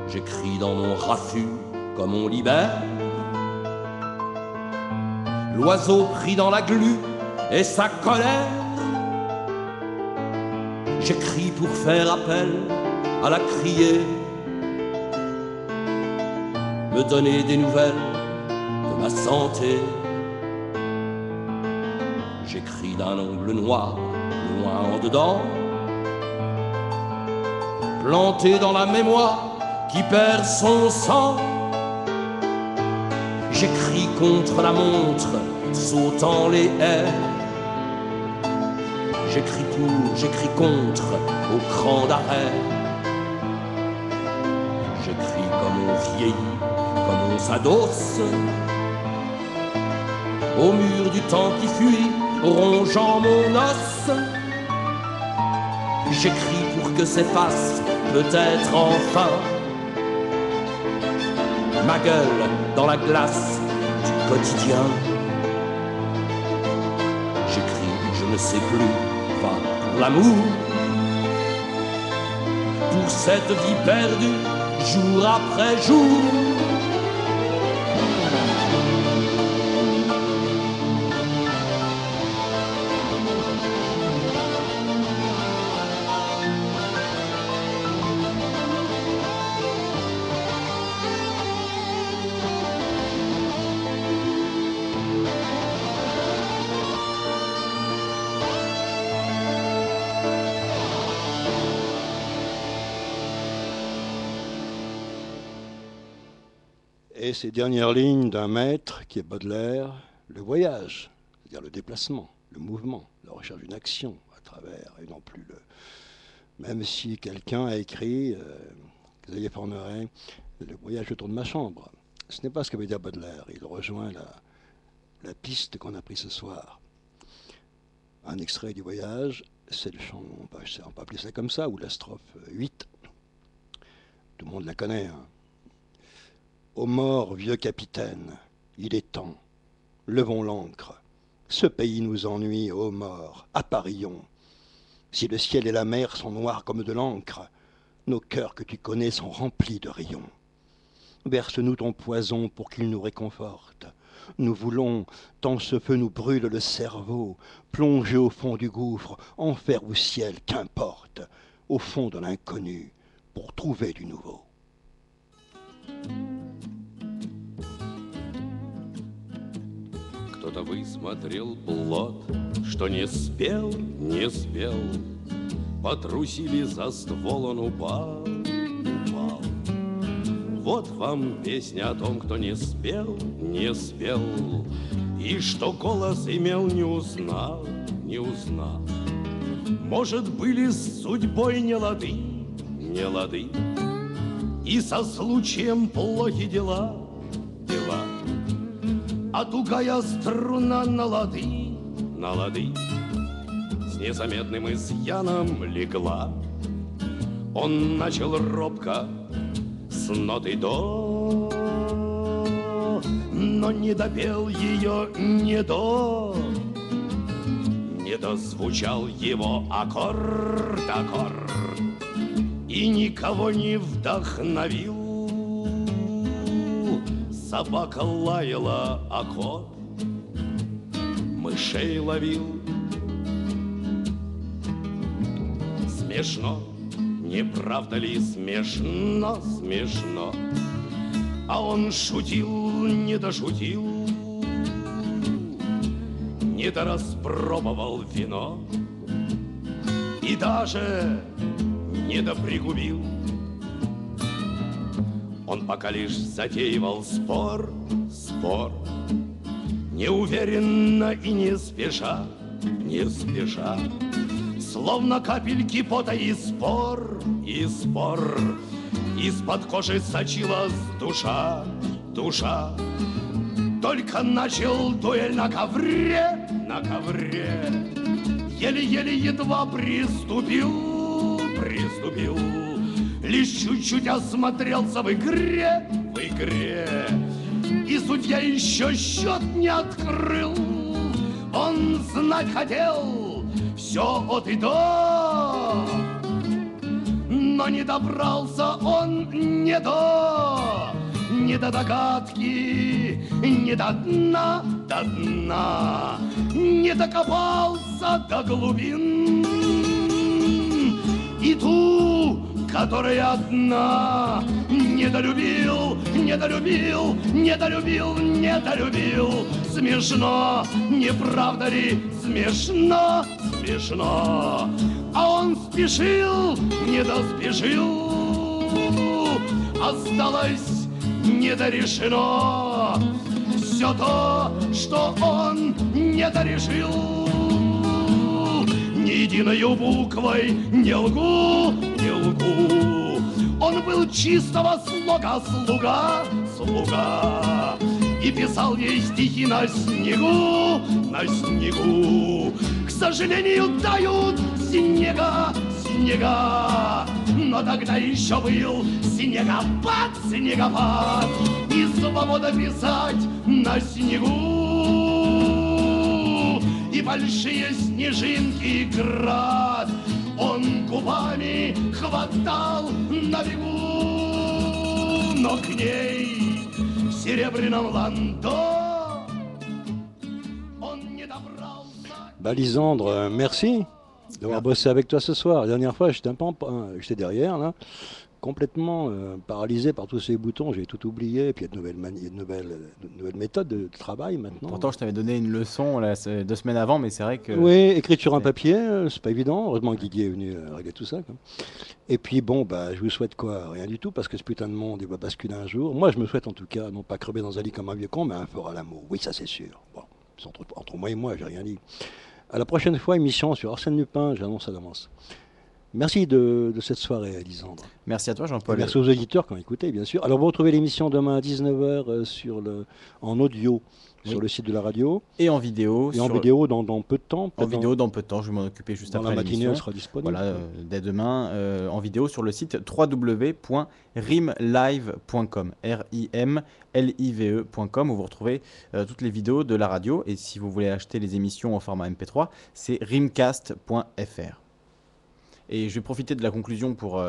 J'écris dans mon raffut comme on libère l'oiseau pris dans la glu et sa colère. J'écris pour faire appel à la criée, me donner des nouvelles de ma santé. J'écris d'un ongle noir, loin en dedans, planté dans la mémoire qui perd son sang. J'écris contre la montre, sautant les haies. J'écris pour, j'écris contre, au cran d'arrêt. J'écris comme on vieillit, comme on s'adosse au mur du temps qui fuit, rongeant mon os. J'écris pour que s'efface peut-être enfin ma gueule dans la glace du quotidien. J'écris, je ne sais plus, pas pour l'amour, pour cette vie perdue, jour après jour. Et ces dernières lignes d'un maître qui est Baudelaire, le voyage, c'est-à-dire le déplacement, le mouvement, la recherche d'une action à travers, et non plus le... Même si quelqu'un a écrit, Xavier Forneret, le voyage autour de ma chambre, ce n'est pas ce que veut dire Baudelaire, il rejoint la piste qu'on a prise ce soir. Un extrait du voyage, c'est le chant, on peut appeler ça comme ça, ou la strophe 8, tout le monde la connaît, hein. Ô mort, vieux capitaine, il est temps, levons l'ancre. Ce pays nous ennuie, ô mort, apparions. Si le ciel et la mer sont noirs comme de l'encre, nos cœurs que tu connais sont remplis de rayons. Verse-nous ton poison pour qu'il nous réconforte. Nous voulons, tant ce feu nous brûle le cerveau, plonger au fond du gouffre, enfer ou ciel, qu'importe, au fond de l'inconnu, pour trouver du nouveau. Кто-то высмотрел плод, что не спел, не спел. Потрусили за ствол, он упал, упал. Вот вам песня о том, кто не спел, не спел. И что голос имел, не узнал, не узнал. Может, были с судьбой не лады, не лады. И со случаем плохи дела, дела. А тугая струна на лады, с незаметным изъяном легла. Он начал робко с ноты до, но не допел ее не до, не дозвучал его аккорд, аккорд, и никого не вдохновил. Собака лаяла, а кот мышей ловил. Смешно, не правда ли смешно, смешно? А он шутил, не дошутил, не дораспробовал вино и даже не допригубил. Он пока лишь затеивал спор, спор, неуверенно и не спеша, не спеша, словно капельки пота и спор, и спор. Из-под кожи сочилась душа, душа. Только начал дуэль на ковре, на ковре. Еле-еле едва приступил, приступил. Лишь чуть-чуть осмотрелся в игре, в игре. И судья еще счет не открыл. Он знать хотел все от и до, но не добрался он не не до догадки, не до дна, не докопался до глубин. И ту, которая одна, недолюбил, недолюбил, недолюбил, недолюбил. Смешно, не правда ли? Смешно, смешно. А он спешил, не доспешил. Осталось недорешено все то, что он недорешил. Ни единою буквой не лгу, не лгу. Он был чистого слога слуга, слуга. И писал ей стихи на снегу, на снегу. К сожалению, тают снега, снега. Но тогда еще был снегопад, снегопад. И свобода писать на снегу. И большие снежинки град он губами хватал на бегу. Но к ней в серебряном ландо он не добрался. Bah, Lisandre, merci d'avoir bossé avec toi ce soir. La dernière fois, j'étais derrière, là, complètement paralysé par tous ces boutons. J'ai tout oublié. Et puis, il y a de nouvelles méthodes de travail maintenant. Pourtant, je t'avais donné une leçon là, 2 semaines avant, mais c'est vrai que... Oui, écrire sur un papier, c'est pas évident. Heureusement que Didier est venu régler tout ça, quoi. Et puis, bon, bah, je vous souhaite quoi? Rien du tout, parce que ce putain de monde, il va basculer un jour. Moi, je me souhaite en tout cas, non pas crever dans un lit comme un vieux con, mais un fort à l'amour. Oui, ça, c'est sûr. Bon, c'est entre moi et moi, j'ai rien dit. À la prochaine fois, émission sur Arsène Lupin, j'annonce à l'avance. Merci de cette soirée, Lisandre. Merci à toi, Jean-Paul. Merci aux auditeurs qui ont écouté, bien sûr. Alors, vous retrouvez l'émission demain à 19h en audio sur le site de la radio. Et en vidéo. Et en vidéo dans peu de temps. En vidéo dans peu de temps, je vais m'en occuper juste après l'émission. Dans la matinée, elle sera disponible. Voilà, dès demain, en vidéo sur le site www.rimlive.com, RIMLIVE.com, où vous retrouvez toutes les vidéos de la radio. Et si vous voulez acheter les émissions en format MP3, c'est rimcast.fr. Et je vais profiter de la conclusion pour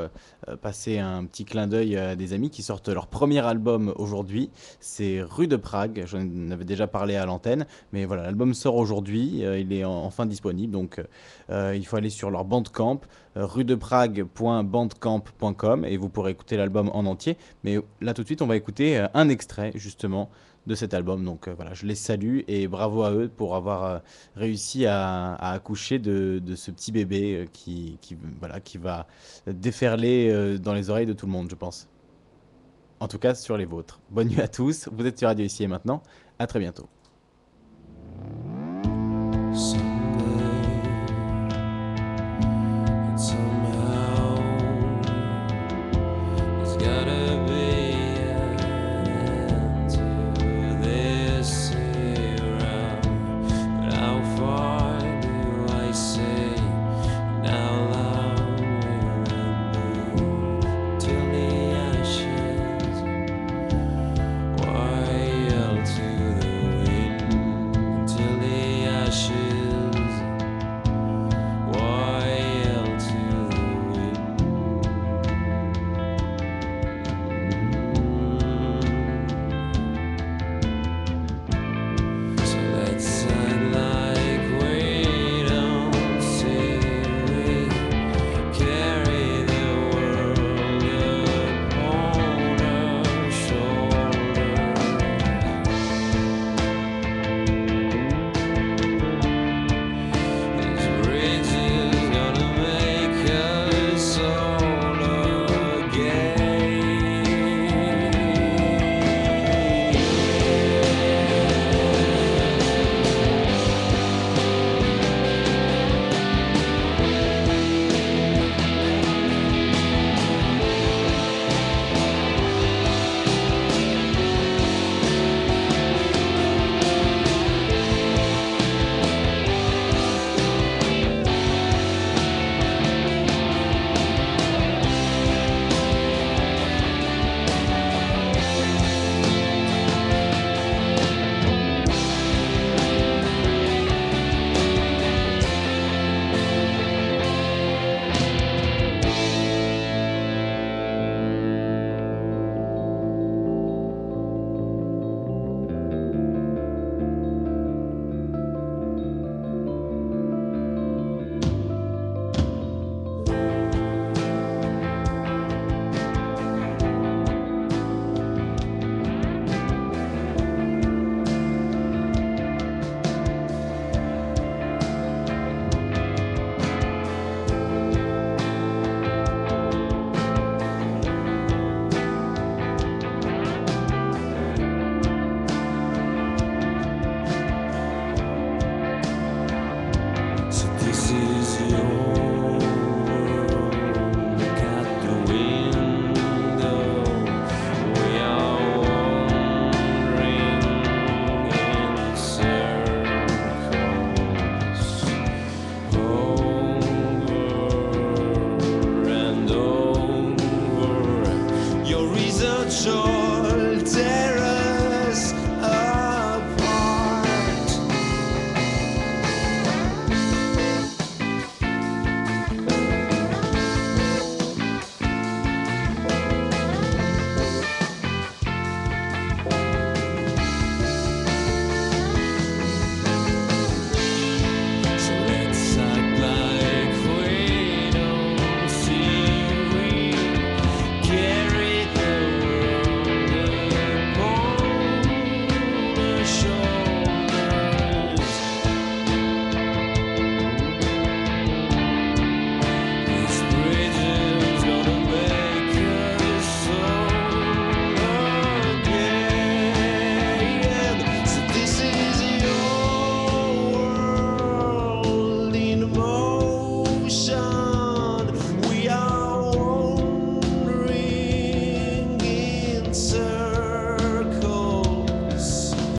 passer un petit clin d'œil à des amis qui sortent leur premier album aujourd'hui. C'est Rue de Prague. J'en avais déjà parlé à l'antenne. Mais voilà, l'album sort aujourd'hui. Il est enfin disponible. Donc, il faut aller sur leur Bandcamp, ruedeprague.bandcamp.com, et vous pourrez écouter l'album en entier. Mais là, tout de suite, on va écouter un extrait, justement, de cet album. Donc voilà, je les salue et bravo à eux pour avoir réussi à accoucher de ce petit bébé qui va déferler dans les oreilles de tout le monde, je pense. En tout cas, sur les vôtres. Bonne nuit à tous. Vous êtes sur Radio Ici et Maintenant. À très bientôt.